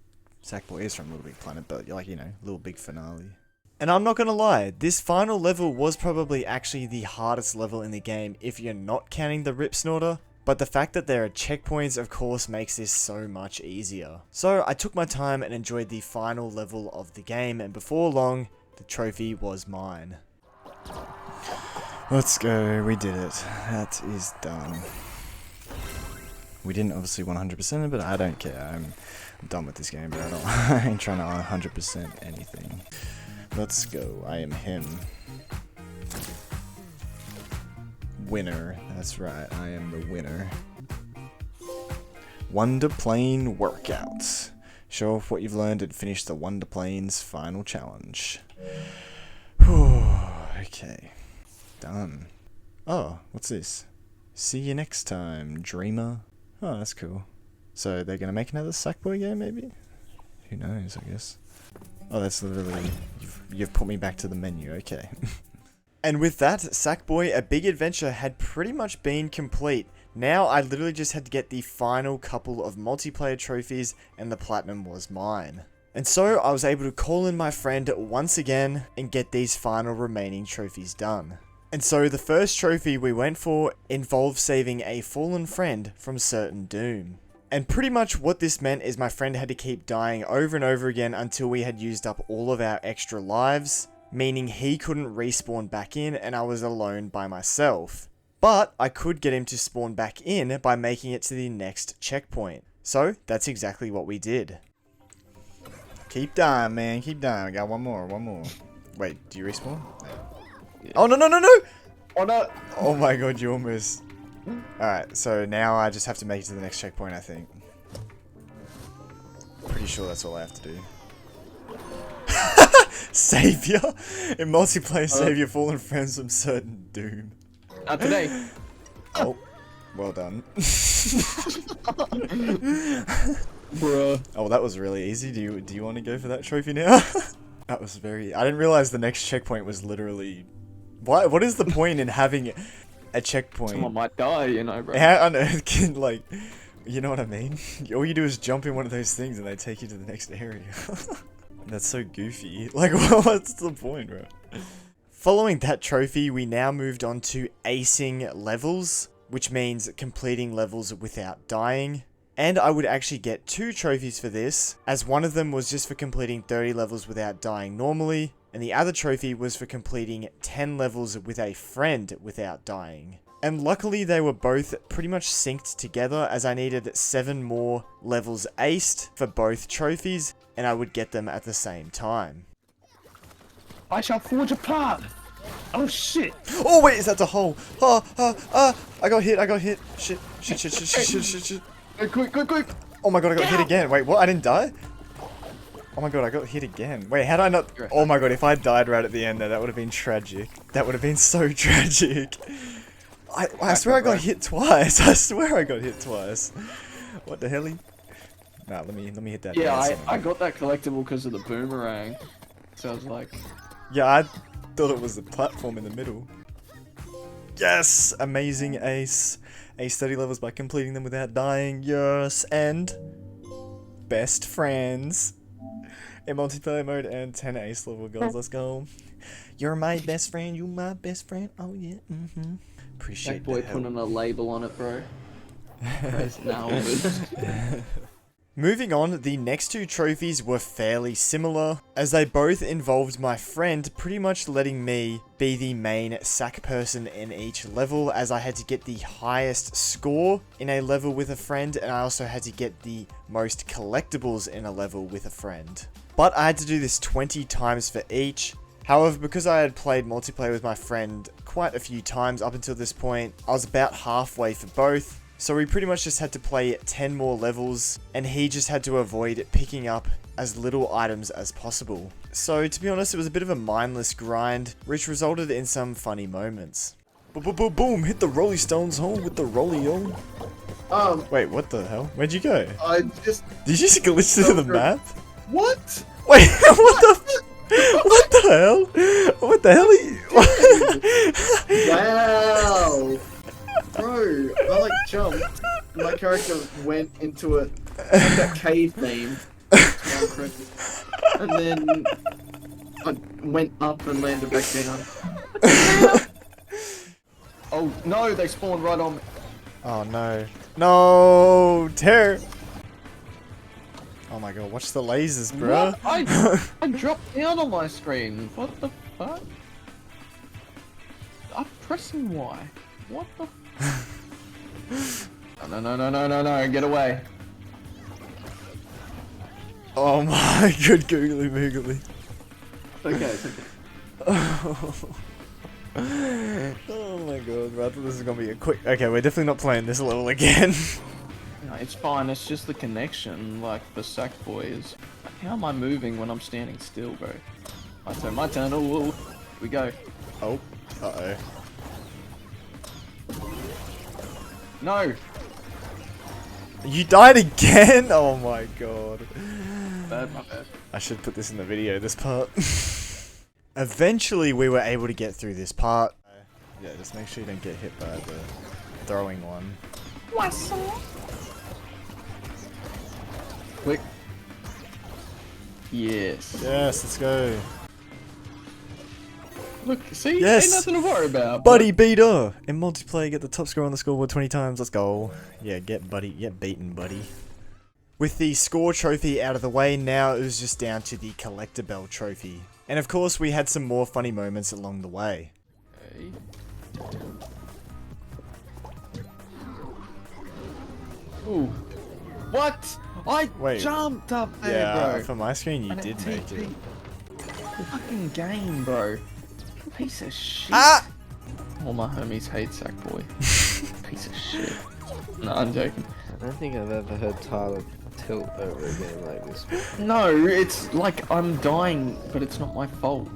Sackboy is from Little Big Planet, but, like, you know, Little Big Finale. And I'm not going to lie, this final level was probably actually the hardest level in the game if you're not counting the Ripsnorter. But the fact that there are checkpoints, of course, makes this so much easier. So I took my time and enjoyed the final level of the game, and before long, the trophy was mine. Let's go, we did it. That is done. We didn't obviously 100% it, but I don't care. I'm done with this game, bro. I ain't trying to 100% anything. Let's go, I am him. Winner. That's right, I am the winner. Wonder Plane Workouts. Show off what you've learned and finish the Wonder Plane's final challenge. Whew, okay. Done. Oh, what's this? See you next time, dreamer. Oh, that's cool. So they're gonna make another Sackboy game, maybe? Who knows, I guess. Oh, that's literally... You've put me back to the menu, okay. And with that, Sackboy, A Big Adventure had pretty much been complete. Now I literally just had to get the final couple of multiplayer trophies and the platinum was mine. And so I was able to call in my friend once again and get these final remaining trophies done. And so the first trophy we went for involved saving a fallen friend from certain doom. And pretty much what this meant is my friend had to keep dying over and over again until we had used up all of our extra lives, meaning he couldn't respawn back in and I was alone by myself. But I could get him to spawn back in by making it to the next checkpoint. So that's exactly what we did. Keep dying, man, keep dying. I got one more. Wait, do you respawn? Yeah. Oh, no! Oh no! Oh my god, you almost... Alright, so now I just have to make it to the next checkpoint, I think. Pretty sure that's all I have to do. Savior? In multiplayer, save your fallen friends from certain doom. Not today. Oh, well done. Bruh. Oh, that was really easy. Do you want to go for that trophy now? That was very... I didn't realize the next checkpoint was literally... What is the point in having a checkpoint? Someone might die, you know, bro. How on earth can, like... You know what I mean? All you do is jump in one of those things and they take you to the next area. That's so goofy. Like, what's the point, bro? Following that trophy, we now moved on to acing levels, which means completing levels without dying. And I would actually get 2 trophies for this, as one of them was just for completing 30 levels without dying normally, and the other trophy was for completing 10 levels with a friend without dying. And luckily they were both pretty much synced together, as I needed 7 more levels aced for both trophies, and I would get them at the same time. I shall forge a plan. Oh shit! Oh wait, is that the hole? I got hit. Shit. Quick! Oh my god, I got hit again. Wait, what? I didn't die? Oh my god, I got hit again. Wait, how did I not... Oh my god, if I died right at the end there, that would have been tragic. That would have been so tragic. I swear I got hit twice. I swear I got hit twice. What the hell? Nah, let me hit that. Yeah, dance I on it. got that collectible because of the boomerang. So I was like, Yeah, I thought it was the platform in the middle. Yes! Amazing ace. Ace 30 levels by completing them without dying. Yes! And best friends in multiplayer mode and 10 ace level goals. Let's go. You're my best friend. You my best friend. Oh yeah. Appreciate Sackboy that. putting a label on it, bro. Crazy. Now I'm good. Moving on, the next two trophies were fairly similar, as they both involved my friend pretty much letting me be the main sack person in each level, as I had to get the highest score in a level with a friend, and I also had to get the most collectibles in a level with a friend. But I had to do this 20 times for each. However, because I had played multiplayer with my friend quite a few times up until this point, I was about halfway for both. So we pretty much just had to play 10 more levels, and he just had to avoid picking up as little items as possible. So to be honest, it was a bit of a mindless grind, which resulted in some funny moments. Boom, hit the Rolly Stones home with the Rolly-o. Wait, what the hell? Where'd you go? I just... Did you just glitch into the map? What? Wait, what the... What the hell? What the hell are you... Wow! Bro, I like jumped. My character went into it, like that cave theme. And then I went up and landed back down. Oh no, they spawned right on me. Oh no. No! Terror! Oh my god, watch the lasers, bro. I dropped down on my screen. What the fuck? I'm pressing Y. What the? No, get away. Oh my good googly moogly. Okay, it's okay. Oh my god, bro, I thought this is gonna be a quick... Okay, we're definitely not playing this level again. No, it's fine, it's just the connection, like the Sackboy is. How am I moving when I'm standing still, bro? My turn, oh, here we go. Oh, uh-oh. No! You died again? Oh my god. Bad, my bad. I should put this in the video, this part. Eventually we were able to get through this part. Yeah, just make sure you don't get hit by the throwing one. Quick. Yes. Yes, let's go. Look, see? Yes. Ain't nothing to worry about. Buddy beater! In multiplayer, get the top score on the scoreboard 20 times. Let's go. Yeah, get beaten, buddy. With the score trophy out of the way, now it was just down to the collector bell trophy. And of course, we had some more funny moments along the way. Okay. Ooh. What? I Wait. jumped up there, Yeah, bro. from my screen, you And did make TP. it. Fucking game, bro. Piece of shit. Ah! All my homies hate Sackboy. Piece of shit. No, I'm joking. I don't think I've ever heard Tyler tilt over a game like this. No, it's like I'm dying, but it's not my fault.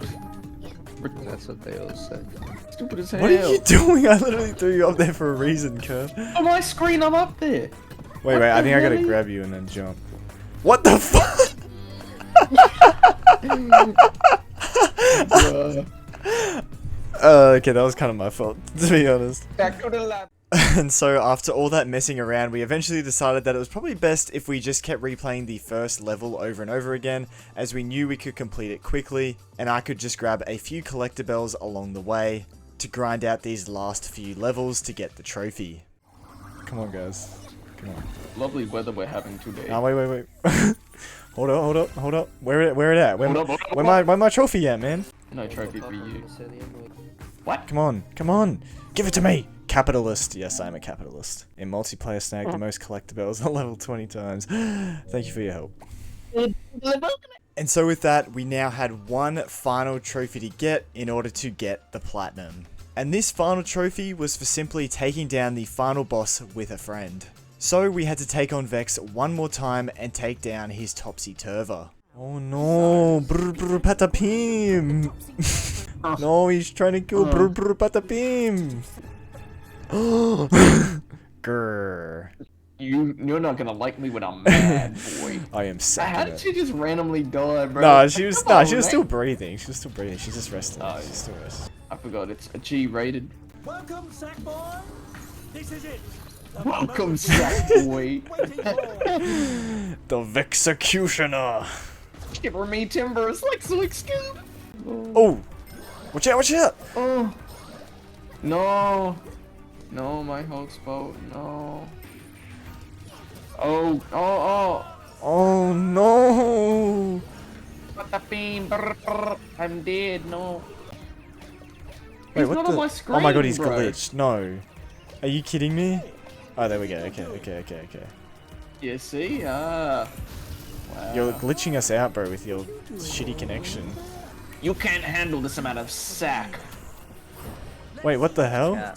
That's what they all say. Stupid as hell. What are you doing? I literally threw you up there for a reason, Kurt. On my screen, I'm up there. Wait, What I the think I gotta hell? grab you and then jump. What the fuck? Okay, that was kind of my fault, to be honest. Back to the lab. And so after all that messing around, we eventually decided that it was probably best if we just kept replaying the first level over and over again, as we knew we could complete it quickly, and I could just grab a few collector bells along the way to grind out these last few levels to get the trophy. Come on, guys. Come on. Lovely weather we're having today. Oh, wait. Hold up. Where it at? Hold up. Where my trophy at, man? No trophy for you. Come on. Give it to me. Capitalist. Yes, I'm a capitalist. In multiplayer, snag the most collectibles at level 20 times. Thank you for your help. And so with that, we now had one final trophy to get in order to get the platinum. And this final trophy was for simply taking down the final boss with a friend. So we had to take on Vex one more time and take down his topsy-turver. Oh no, brr patapim. No, he's trying to kill brr patapim. Grrr. You're not gonna like me when I'm mad, boy. I am How sacking did it. she just randomly die, bro? No, she was Come on, she was mate. still breathing. She was still breathing. She's just resting. Oh, She's still resting. I forgot it's a G-rated. Welcome, Sackboy. This is it. The Welcome, moment Sackboy. waiting for. The Vexecutioner. Shiver me timbers like Slick Scoop. Oh, watch out! Watch out! Oh. No. No, my Hulk's boat. No. Oh. Oh. Oh no! Oh. I'm dead. No. Wait, He's what not the? on my Oh my god, screen, he's bro. glitched. No. Are you kidding me? Oh, there we go. Okay. You see? Wow. You're glitching us out, bro, with your shitty connection. You can't handle this amount of sack. Wait, what the hell?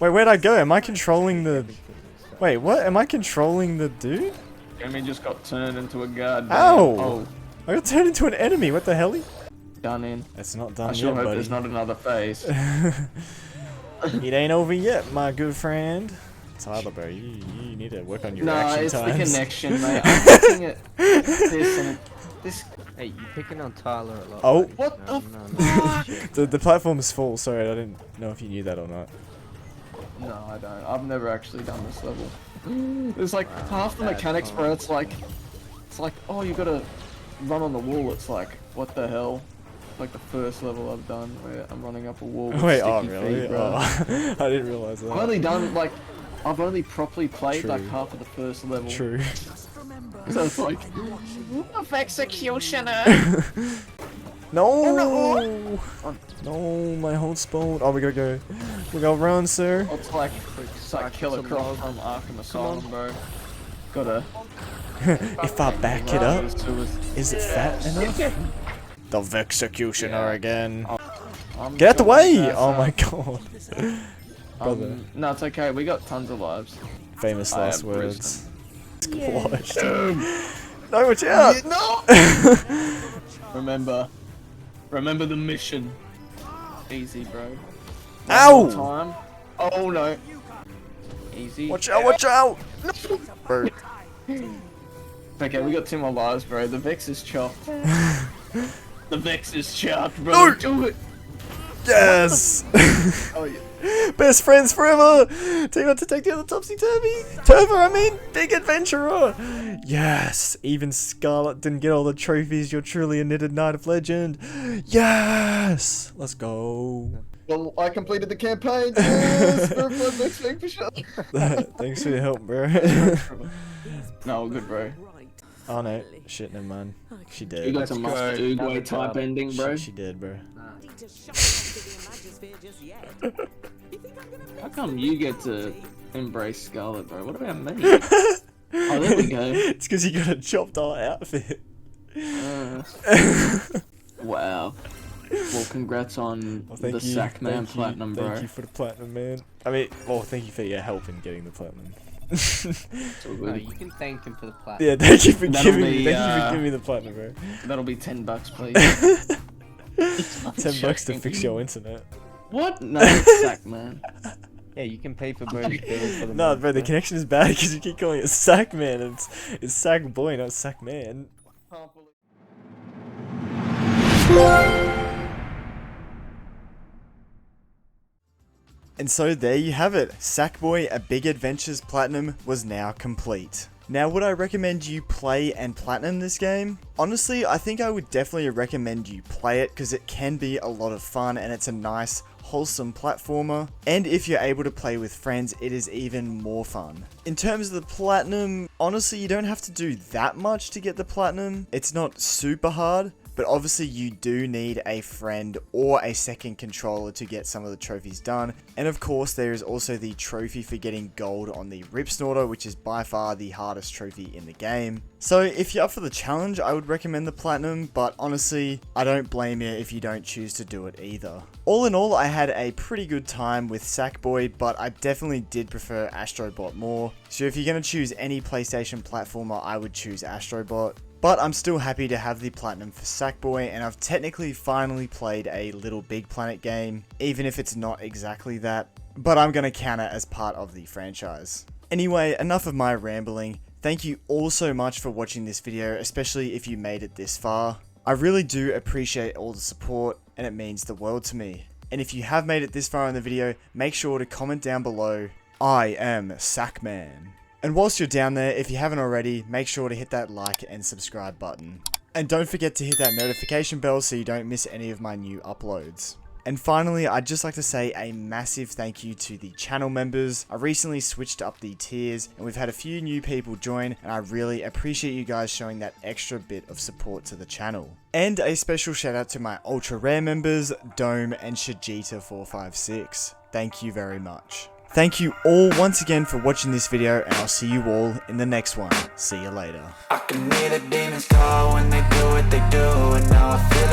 Wait, where'd I go? Am I controlling the... Wait, what? Am I controlling the dude? Jeremy just got turned into a goddamn... Ow! Oh, I got turned into an enemy. What the hell? done in. That's not done I sure yet, hope buddy. there's not another face. It ain't over yet, my good friend. Tyler, bro, you need to work on your No, action it's times. the connection, mate. I'm looking at this and this. Hey, you picking on Tyler a lot. Oh. buddy. What No, the no, fuck? The platform is full. Sorry, I didn't know if you knew that or not. No, I don't. I've never actually done this level. There's like half the mechanics where it's like, oh, you gotta run on the wall. It's like, what the hell? Like the first level I've done where I'm running up a wall with Wait, sticky oh really? feet, bro. Oh, I didn't realize that. I've only done like, I've only properly played like True. half of the first level. True. So it's like, executioner. No! no. No, my whole spawn. Oh, we gotta go. We gotta run, sir. It's like Killer Croc from Arkham Asylum, bro. Gotta. If I back it up, is it fat enough? The Vexecutioner again. Get out the way! Oh my god. Brother. No, it's okay. We got tons of lives. Famous I last have words. Squashed. No, watch out! No! Remember the mission. Easy, bro. One Ow! more time. Oh no. Easy. Watch out, watch out! Bro. Okay, we got 2 more lives, bro. The Vex is chopped. The Vex is chopped, bro. No! Do it. Yes! Oh yeah. Best friends forever! Team up to take down the topsy-turvy! Turver, I mean! Big adventurer! Yes! Even Scarlet didn't get all the trophies. You're truly a knitted knight of legend. Yes! Let's go. Well, I completed the campaign. Yes! Verified Vex thing for sure. Thanks for your help, bro. No, all good, bro. Oh no. Shit, never mind. She You did. got some Master Oogway type ending, bro. She did, bro. How come you get to embrace Scarlet, bro? What about me? Oh, there we go. It's because you got a chopped all outfit. Wow. Well, congrats on Well, the Sackman Platinum, bro. Thank you for the platinum, man. I mean, well, thank you for your help in getting the platinum. No, you can thank him for the platinum. Yeah, thank you for That'll giving be, me the platinum, bro. That'll be $10, please. $10 to fix your internet. What? No, it's Sackman. Yeah, you can pay for Birdie's bills for the No, month, bro, the connection is bad because you keep calling it Sackman. It's Sackboy, not Sackman. And so there you have it. Sackboy A Big Adventures Platinum was now complete. Now, would I recommend you play and platinum this game? Honestly, I think I would definitely recommend you play it because it can be a lot of fun and it's a nice, wholesome platformer. And if you're able to play with friends, it is even more fun. In terms of the platinum, honestly, you don't have to do that much to get the platinum. It's not super hard. But obviously you do need a friend or a second controller to get some of the trophies done. And of course there is also the trophy for getting gold on the Ripsnorter, which is by far the hardest trophy in the game. So if you're up for the challenge, I would recommend the platinum, but honestly, I don't blame you if you don't choose to do it either. All in all, I had a pretty good time with Sackboy, but I definitely did prefer Astrobot more. So if you're going to choose any PlayStation platformer, I would choose Astrobot. But I'm still happy to have the platinum for Sackboy, and I've technically finally played a Little Big Planet game, even if it's not exactly that, but I'm going to count it as part of the franchise. Anyway, enough of my rambling. Thank you all so much for watching this video, especially if you made it this far. I really do appreciate all the support, and it means the world to me. And if you have made it this far in the video, make sure to comment down below, I am Sackman. And whilst you're down there, if you haven't already, make sure to hit that like and subscribe button. And don't forget to hit that notification bell so you don't miss any of my new uploads. And finally, I'd just like to say a massive thank you to the channel members. I recently switched up the tiers and we've had a few new people join, and I really appreciate you guys showing that extra bit of support to the channel. And a special shout out to my ultra rare members, Dome and Shajita456. Thank you very much. Thank you all once again for watching this video, and I'll see you all in the next one. See you later. I can hear the demons call when they do what they do, and now I feel